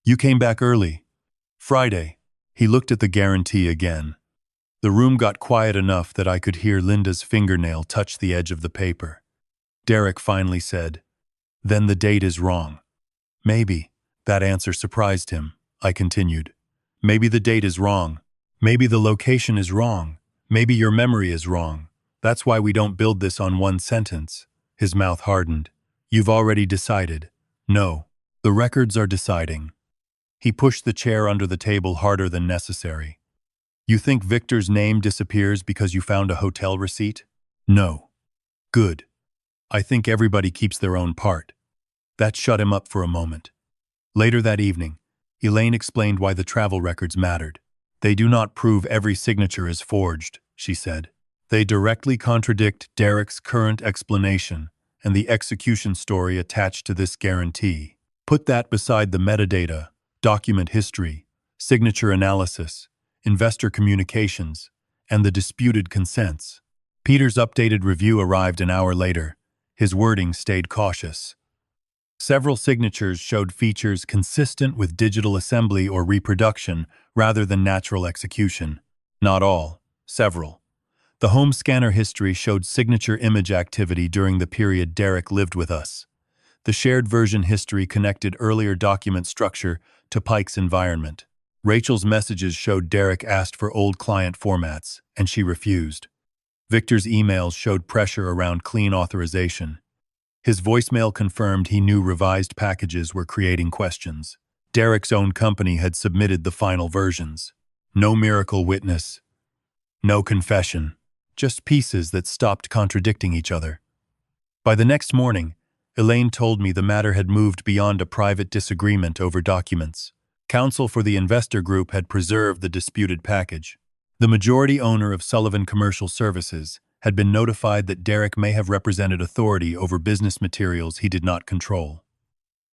"You came back early." "Friday." He looked at the guarantee again. The room got quiet enough that I could hear Linda's fingernail touch the edge of the paper. Derek finally said, "Then the date is wrong." "Maybe." That answer surprised him. I continued, "Maybe the date is wrong. Maybe the location is wrong. Maybe your memory is wrong. That's why we don't build this on one sentence." His mouth hardened. "You've already decided." "No. The records are deciding." He pushed the chair under the table harder than necessary. "You think Victor's name disappears because you found a hotel receipt?" "No." "Good. I think everybody keeps their own part." That shut him up for a moment. Later that evening, Elaine explained why the travel records mattered. "They do not prove every signature is forged," she said. "They directly contradict Derek's current explanation and the execution story attached to this guarantee. Put that beside the metadata, document history, signature analysis, investor communications, and the disputed consents." Peter's updated review arrived an hour later. His wording stayed cautious. Several signatures showed features consistent with digital assembly or reproduction rather than natural execution. Not all, several. The home scanner history showed signature image activity during the period Derek lived with us. The shared version history connected earlier document structure to Pike's environment. Rachel's messages showed Derek asked for old client formats, and she refused. Victor's emails showed pressure around clean authorization. His voicemail confirmed he knew revised packages were creating questions. Derek's own company had submitted the final versions. No miracle witness. No confession, just pieces that stopped contradicting each other. By the next morning, Elaine told me the matter had moved beyond a private disagreement over documents. Counsel for the investor group had preserved the disputed package. The majority owner of Sullivan Commercial Services had been notified that Derek may have represented authority over business materials he did not control.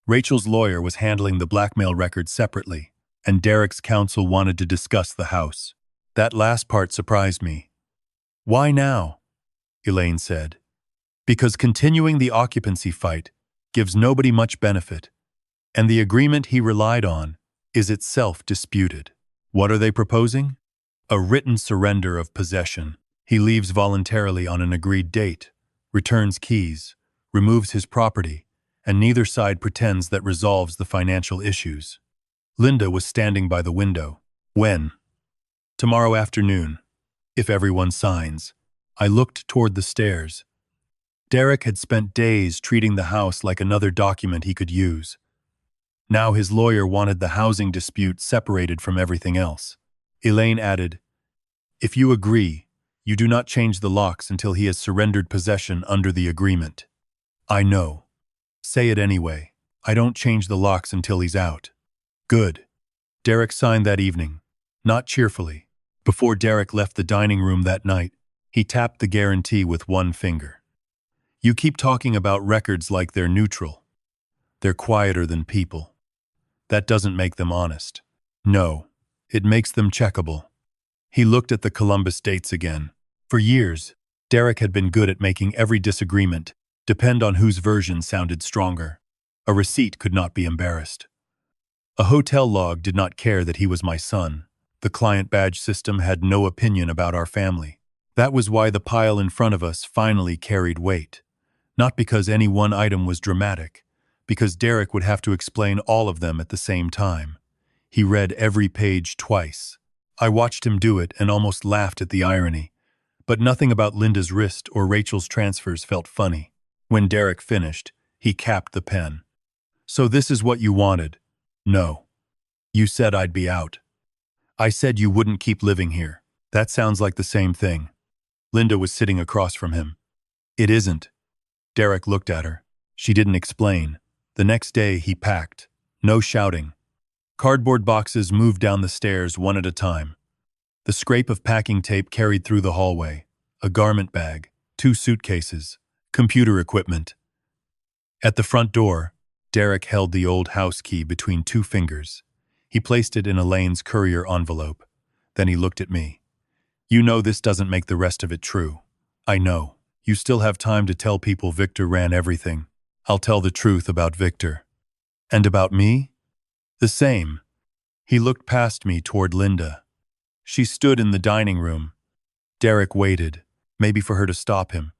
Rachel's lawyer was handling the blackmail records separately, and Derek's counsel wanted to discuss the house. That last part surprised me. "Why now?" Elaine said. "Because continuing the occupancy fight gives nobody much benefit, and the agreement he relied on is itself disputed." "What are they proposing?" "A written surrender of possession. He leaves voluntarily on an agreed date, returns keys, removes his property, and neither side pretends that resolves the financial issues." Linda was standing by the window. "When?" "Tomorrow afternoon, if everyone signs." I looked toward the stairs. Derek had spent days treating the house like another document he could use. Now his lawyer wanted the housing dispute separated from everything else. Elaine added, "If you agree, you do not change the locks until he has surrendered possession under the agreement." "I know. Say it anyway. I don't change the locks until he's out." "Good." Derek signed that evening, not cheerfully. Before Derek left the dining room that night, he tapped the guarantee with one finger. "You keep talking about records like they're neutral. They're quieter than people. That doesn't make them honest." "No, it makes them checkable." He looked at the Columbus dates again. For years, Derek had been good at making every disagreement depend on whose version sounded stronger. A receipt could not be embarrassed. A hotel log did not care that he was my son. The client badge system had no opinion about our family. That was why the pile in front of us finally carried weight. Not because any one item was dramatic, because Derek would have to explain all of them at the same time. He read every page twice. I watched him do it and almost laughed at the irony. But nothing about Linda's wrist or Rachel's transfers felt funny. When Derek finished, he capped the pen. "So this is what you wanted?" "No. You said I'd be out." "I said you wouldn't keep living here." "That sounds like the same thing." Linda was sitting across from him. "It isn't." Derek looked at her. She didn't explain. The next day he packed. No shouting. Cardboard boxes moved down the stairs one at a time. The scrape of packing tape carried through the hallway. A garment bag, 2 suitcases, computer equipment. At the front door, Derek held the old house key between 2 fingers. He placed it in Elaine's courier envelope. Then he looked at me. "You know this doesn't make the rest of it true." "I know. You still have time to tell people Victor ran everything." "I'll tell the truth about Victor." "And about me?" "The same." He looked past me toward Linda. She stood in the dining room. Derek waited, maybe for her to stop him.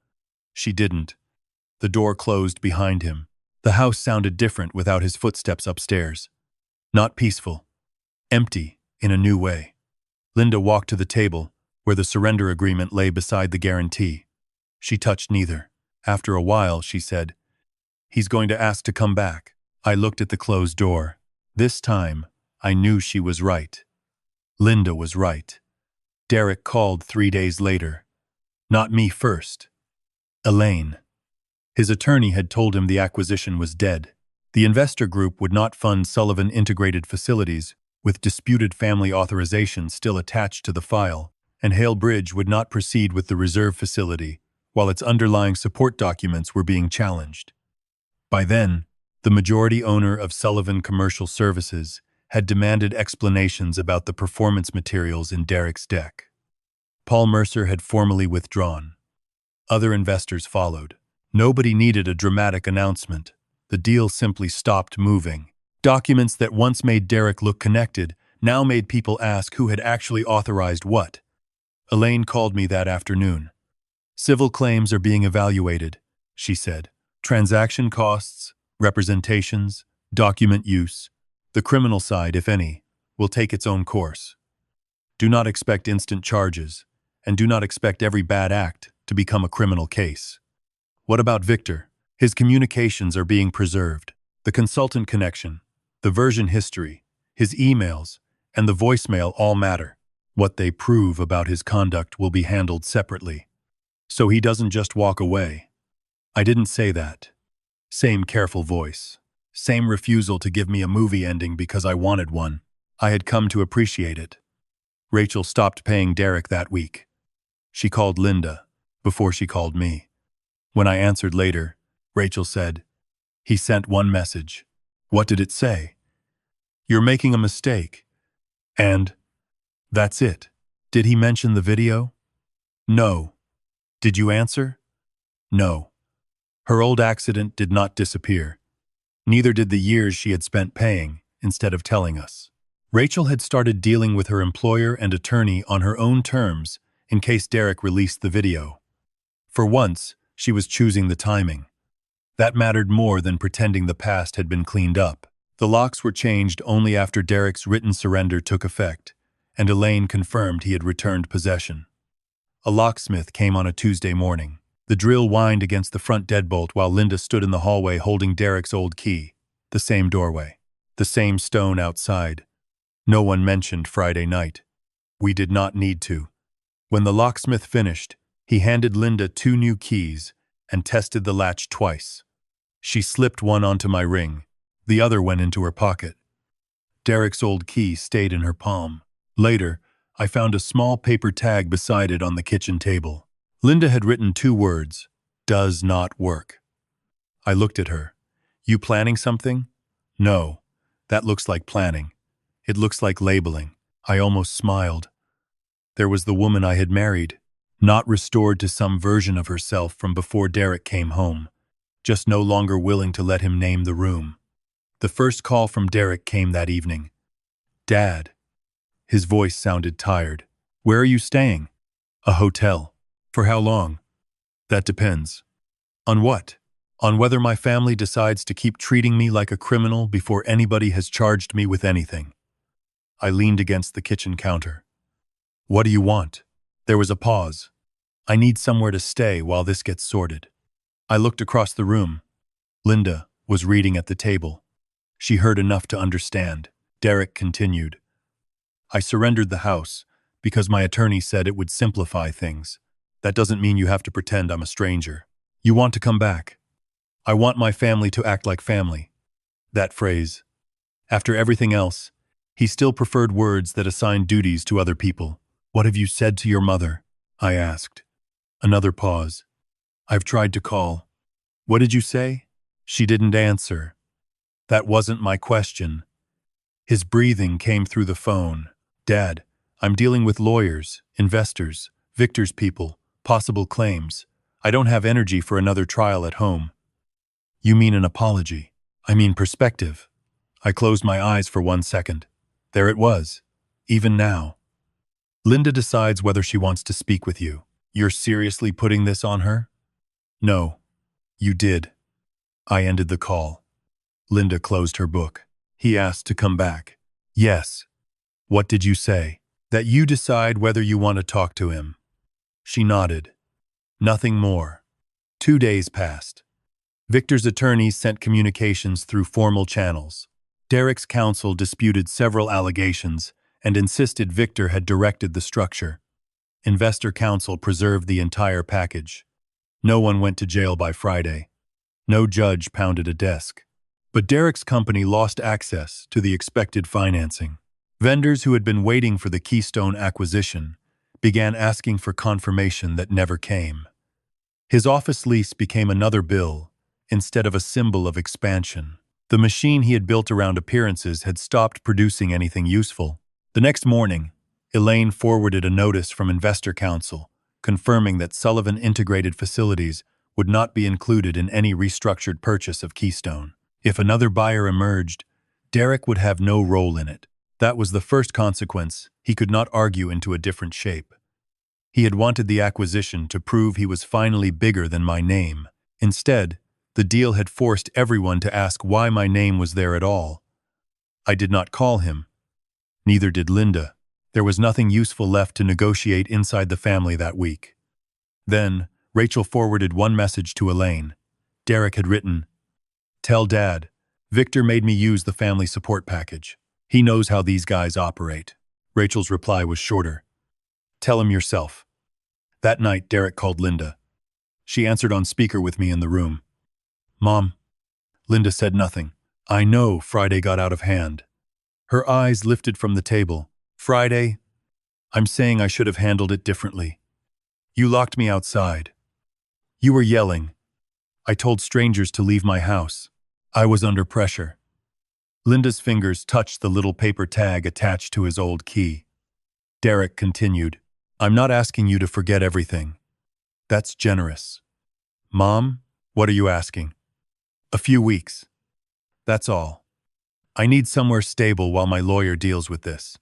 She didn't. The door closed behind him. The house sounded different without his footsteps upstairs. Not peaceful. Empty, in a new way. Linda walked to the table, where the surrender agreement lay beside the guarantee. She touched neither. After a while, she said, "He's going to ask to come back." I looked at the closed door. This time, I knew she was right. Linda was right. Derek called 3 days later. Not me first. Elaine. His attorney had told him the acquisition was dead. The investor group would not fund Sullivan Integrated Facilities with disputed family authorization still attached to the file, and Hale Bridge would not proceed with the reserve facility while its underlying support documents were being challenged. By then, the majority owner of Sullivan Commercial Services had demanded explanations about the performance materials in Derek's deck. Paul Mercer had formally withdrawn. Other investors followed. Nobody needed a dramatic announcement. The deal simply stopped moving. Documents that once made Derek look connected now made people ask who had actually authorized what. Elaine called me that afternoon. "Civil claims are being evaluated," she said. "Transaction costs, representations, document use. The criminal side, if any, will take its own course. Do not expect instant charges, and do not expect every bad act to become a criminal case." "What about Victor?" "His communications are being preserved. The consultant connection, the version history, his emails, and the voicemail all matter. What they prove about his conduct will be handled separately. So he doesn't just walk away. I didn't say that. Same careful voice. Same refusal to give me a movie ending because I wanted one. I had come to appreciate it. Rachel stopped paying Derek that week. She called Linda before she called me. When I answered later, Rachel said, "He sent one message." What did it say? "You're making a mistake." And that's it. Did he mention the video? No. Did you answer? No. Her old accident did not disappear. Neither did the years she had spent paying instead of telling us. Rachel had started dealing with her employer and attorney on her own terms in case Derek released the video. For once, she was choosing the timing. That mattered more than pretending the past had been cleaned up. The locks were changed only after Derek's written surrender took effect, and Elaine confirmed he had returned possession. A locksmith came on a Tuesday morning. The drill whined against the front deadbolt while Linda stood in the hallway holding Derek's old key. The same doorway. The same stone outside. No one mentioned Friday night. We did not need to. When the locksmith finished, he handed Linda 2 new keys and tested the latch twice. She slipped one onto my ring. The other went into her pocket. Derek's old key stayed in her palm. Later, I found a small paper tag beside it on the kitchen table. Linda had written 2 words, "Does not work." I looked at her. "You planning something?" "No. That looks like planning. It looks like labeling." I almost smiled. There was the woman I had married, not restored to some version of herself from before Derek came home, just no longer willing to let him name the room. The first call from Derek came that evening. "Dad." His voice sounded tired. "Where are you staying?" "A hotel." "For how long?" "That depends." "On what?" "On whether my family decides to keep treating me like a criminal before anybody has charged me with anything." I leaned against the kitchen counter. "What do you want?" There was a pause. "I need somewhere to stay while this gets sorted." I looked across the room. Linda was reading at the table. She heard enough to understand. Derek continued. "I surrendered the house because my attorney said it would simplify things. That doesn't mean you have to pretend I'm a stranger. You want to come back. I want my family to act like family." That phrase. After everything else, he still preferred words that assigned duties to other people. "What have you said to your mother?" I asked. Another pause. "I've tried to call." "What did you say?" She didn't answer. That wasn't my question. His breathing came through the phone. "Dad, I'm dealing with lawyers, investors, Victor's people, possible claims. I don't have energy for another trial at home." "You mean an apology?" "I mean perspective." I closed my eyes for 1 second. There it was. Even now. "Linda decides whether she wants to speak with you. You're seriously putting this on her?" "No. You did." I ended the call. Linda closed her book. He asked to come back. "Yes." "What did you say?" "That you decide whether you want to talk to him." She nodded. Nothing more. 2 days passed. Victor's attorneys sent communications through formal channels. Derek's counsel disputed several allegations and insisted Victor had directed the structure. Investor counsel preserved the entire package. No one went to jail by Friday. No judge pounded a desk. But Derek's company lost access to the expected financing. Vendors who had been waiting for the Keystone acquisition began asking for confirmation that never came. His office lease became another bill instead of a symbol of expansion. The machine he had built around appearances had stopped producing anything useful. The next morning, Elaine forwarded a notice from Investor Counsel confirming that Sullivan Integrated Facilities would not be included in any restructured purchase of Keystone. If another buyer emerged, Derek would have no role in it. That was the first consequence he could not argue into a different shape. He had wanted the acquisition to prove he was finally bigger than my name. Instead, the deal had forced everyone to ask why my name was there at all. I did not call him. Neither did Linda. There was nothing useful left to negotiate inside the family that week. Then, Rachel forwarded one message to Elaine. Derek had written, "Tell Dad, Victor made me use the family support package. He knows how these guys operate." Rachel's reply was shorter. Tell him yourself. That night, Derek called Linda. She answered on speaker with me in the room. Mom. Linda said nothing. I know Friday got out of hand. Her eyes lifted from the table. Friday? I'm saying I should have handled it differently. You locked me outside. You were yelling. I told strangers to leave my house. I was under pressure. Linda's fingers touched the little paper tag attached to his old key. Derek continued, I'm not asking you to forget everything. That's generous. Mom, what are you asking? A few weeks. That's all. I need somewhere stable while my lawyer deals with this.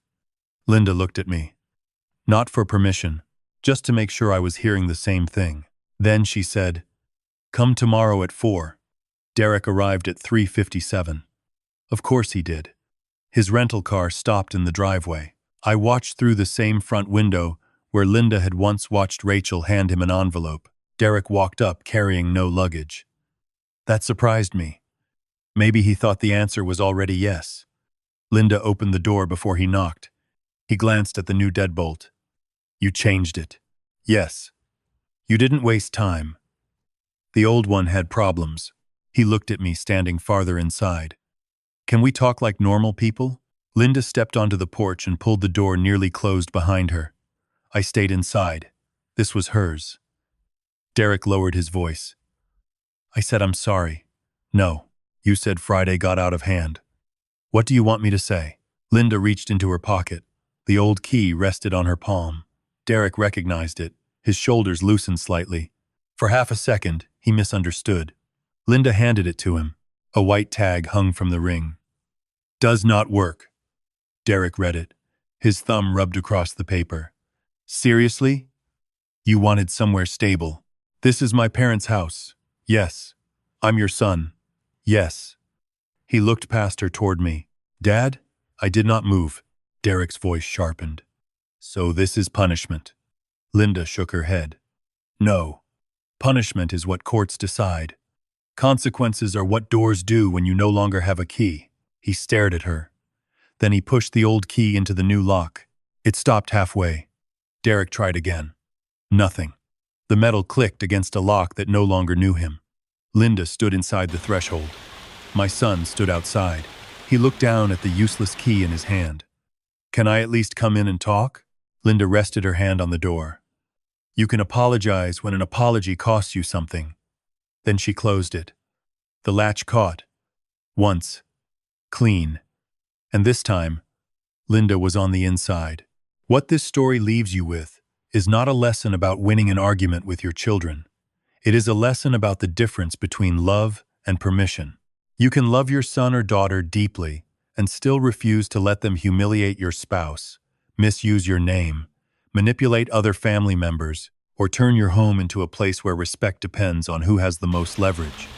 Linda looked at me. Not for permission, just to make sure I was hearing the same thing. Then she said, Come tomorrow at 4. Derek arrived at 3:57. Of course he did. His rental car stopped in the driveway. I watched through the same front window where Linda had once watched Rachel hand him an envelope. Derek walked up carrying no luggage. That surprised me. Maybe he thought the answer was already yes. Linda opened the door before he knocked. He glanced at the new deadbolt. You changed it. Yes. You didn't waste time. The old one had problems. He looked at me standing farther inside. Can we talk like normal people? Linda stepped onto the porch and pulled the door nearly closed behind her. I stayed inside. This was hers. Derek lowered his voice. I said I'm sorry. No. You said Friday got out of hand. What do you want me to say? Linda reached into her pocket. The old key rested on her palm. Derek recognized it. His shoulders loosened slightly. For half a second, he misunderstood. Linda handed it to him. A white tag hung from the ring. Does not work. Derek read it. His thumb rubbed across the paper. Seriously? You wanted somewhere stable. This is my parents' house. Yes. I'm your son. Yes. He looked past her toward me. Dad? I did not move. Derek's voice sharpened. So this is punishment. Linda shook her head. No. Punishment is what courts decide. Consequences are what doors do when you no longer have a key. He stared at her. Then he pushed the old key into the new lock. It stopped halfway. Derek tried again. Nothing. The metal clicked against a lock that no longer knew him. Linda stood inside the threshold. My son stood outside. He looked down at the useless key in his hand. Can I at least come in and talk? Linda rested her hand on the door. You can apologize when an apology costs you something. Then she closed it. The latch caught. Once. Clean. And this time, Linda was on the inside. What this story leaves you with is not a lesson about winning an argument with your children. It is a lesson about the difference between love and permission. You can love your son or daughter deeply and still refuse to let them humiliate your spouse, misuse your name, manipulate other family members, or turn your home into a place where respect depends on who has the most leverage.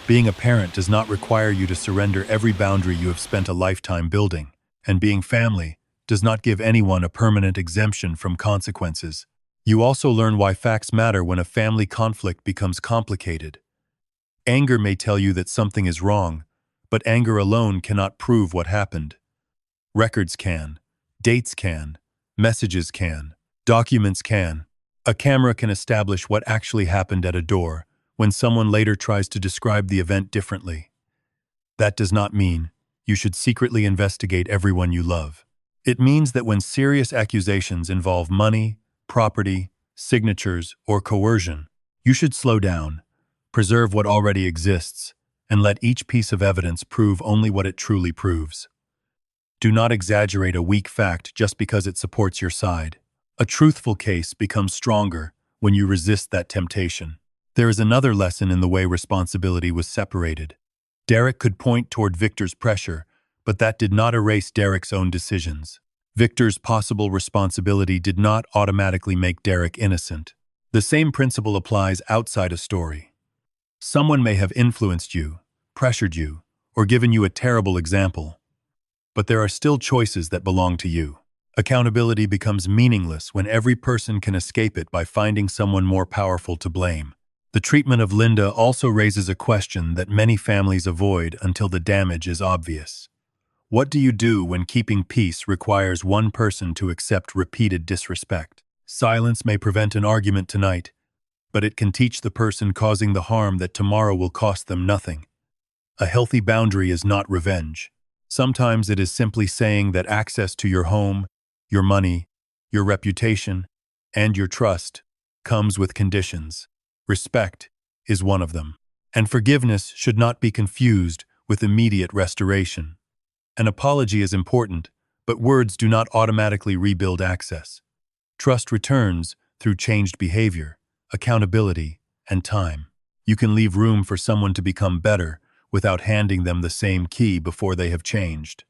Being a parent does not require you to surrender every boundary you have spent a lifetime building, and being family does not give anyone a permanent exemption from consequences. You also learn why facts matter when a family conflict becomes complicated. Anger may tell you that something is wrong, but anger alone cannot prove what happened. Records can, dates can, messages can, documents can. A camera can establish what actually happened at a door when someone later tries to describe the event differently. That does not mean you should secretly investigate everyone you love. It means that when serious accusations involve money, property, signatures, or coercion, you should slow down, preserve what already exists, and let each piece of evidence prove only what it truly proves. Do not exaggerate a weak fact just because it supports your side. A truthful case becomes stronger when you resist that temptation. There is another lesson in the way responsibility was separated. Derek could point toward Victor's pressure, but that did not erase Derek's own decisions. Victor's possible responsibility did not automatically make Derek innocent. The same principle applies outside a story. Someone may have influenced you, pressured you, or given you a terrible example, but there are still choices that belong to you. Accountability becomes meaningless when every person can escape it by finding someone more powerful to blame. The treatment of Linda also raises a question that many families avoid until the damage is obvious. What do you do when keeping peace requires one person to accept repeated disrespect? Silence may prevent an argument tonight, but it can teach the person causing the harm that tomorrow will cost them nothing. A healthy boundary is not revenge. Sometimes it is simply saying that access to your home, your money, your reputation, and your trust comes with conditions. Respect is one of them. And forgiveness should not be confused with immediate restoration. An apology is important, but words do not automatically rebuild access. Trust returns through changed behavior, accountability, and time. You can leave room for someone to become better without handing them the same key before they have changed.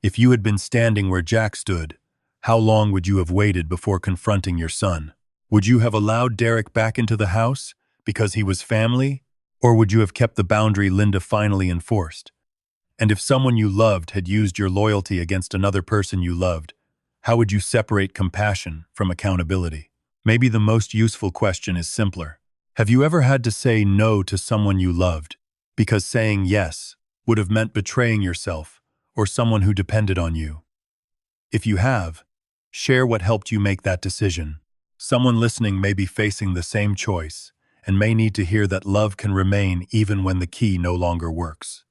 If you had been standing where Jack stood, how long would you have waited before confronting your son? Would you have allowed Derek back into the house because he was family? Or would you have kept the boundary Linda finally enforced? And if someone you loved had used your loyalty against another person you loved, how would you separate compassion from accountability? Maybe the most useful question is simpler. Have you ever had to say no to someone you loved because saying yes would have meant betraying yourself or someone who depended on you? If you have, share what helped you make that decision. Someone listening may be facing the same choice and may need to hear that love can remain even when the key no longer works.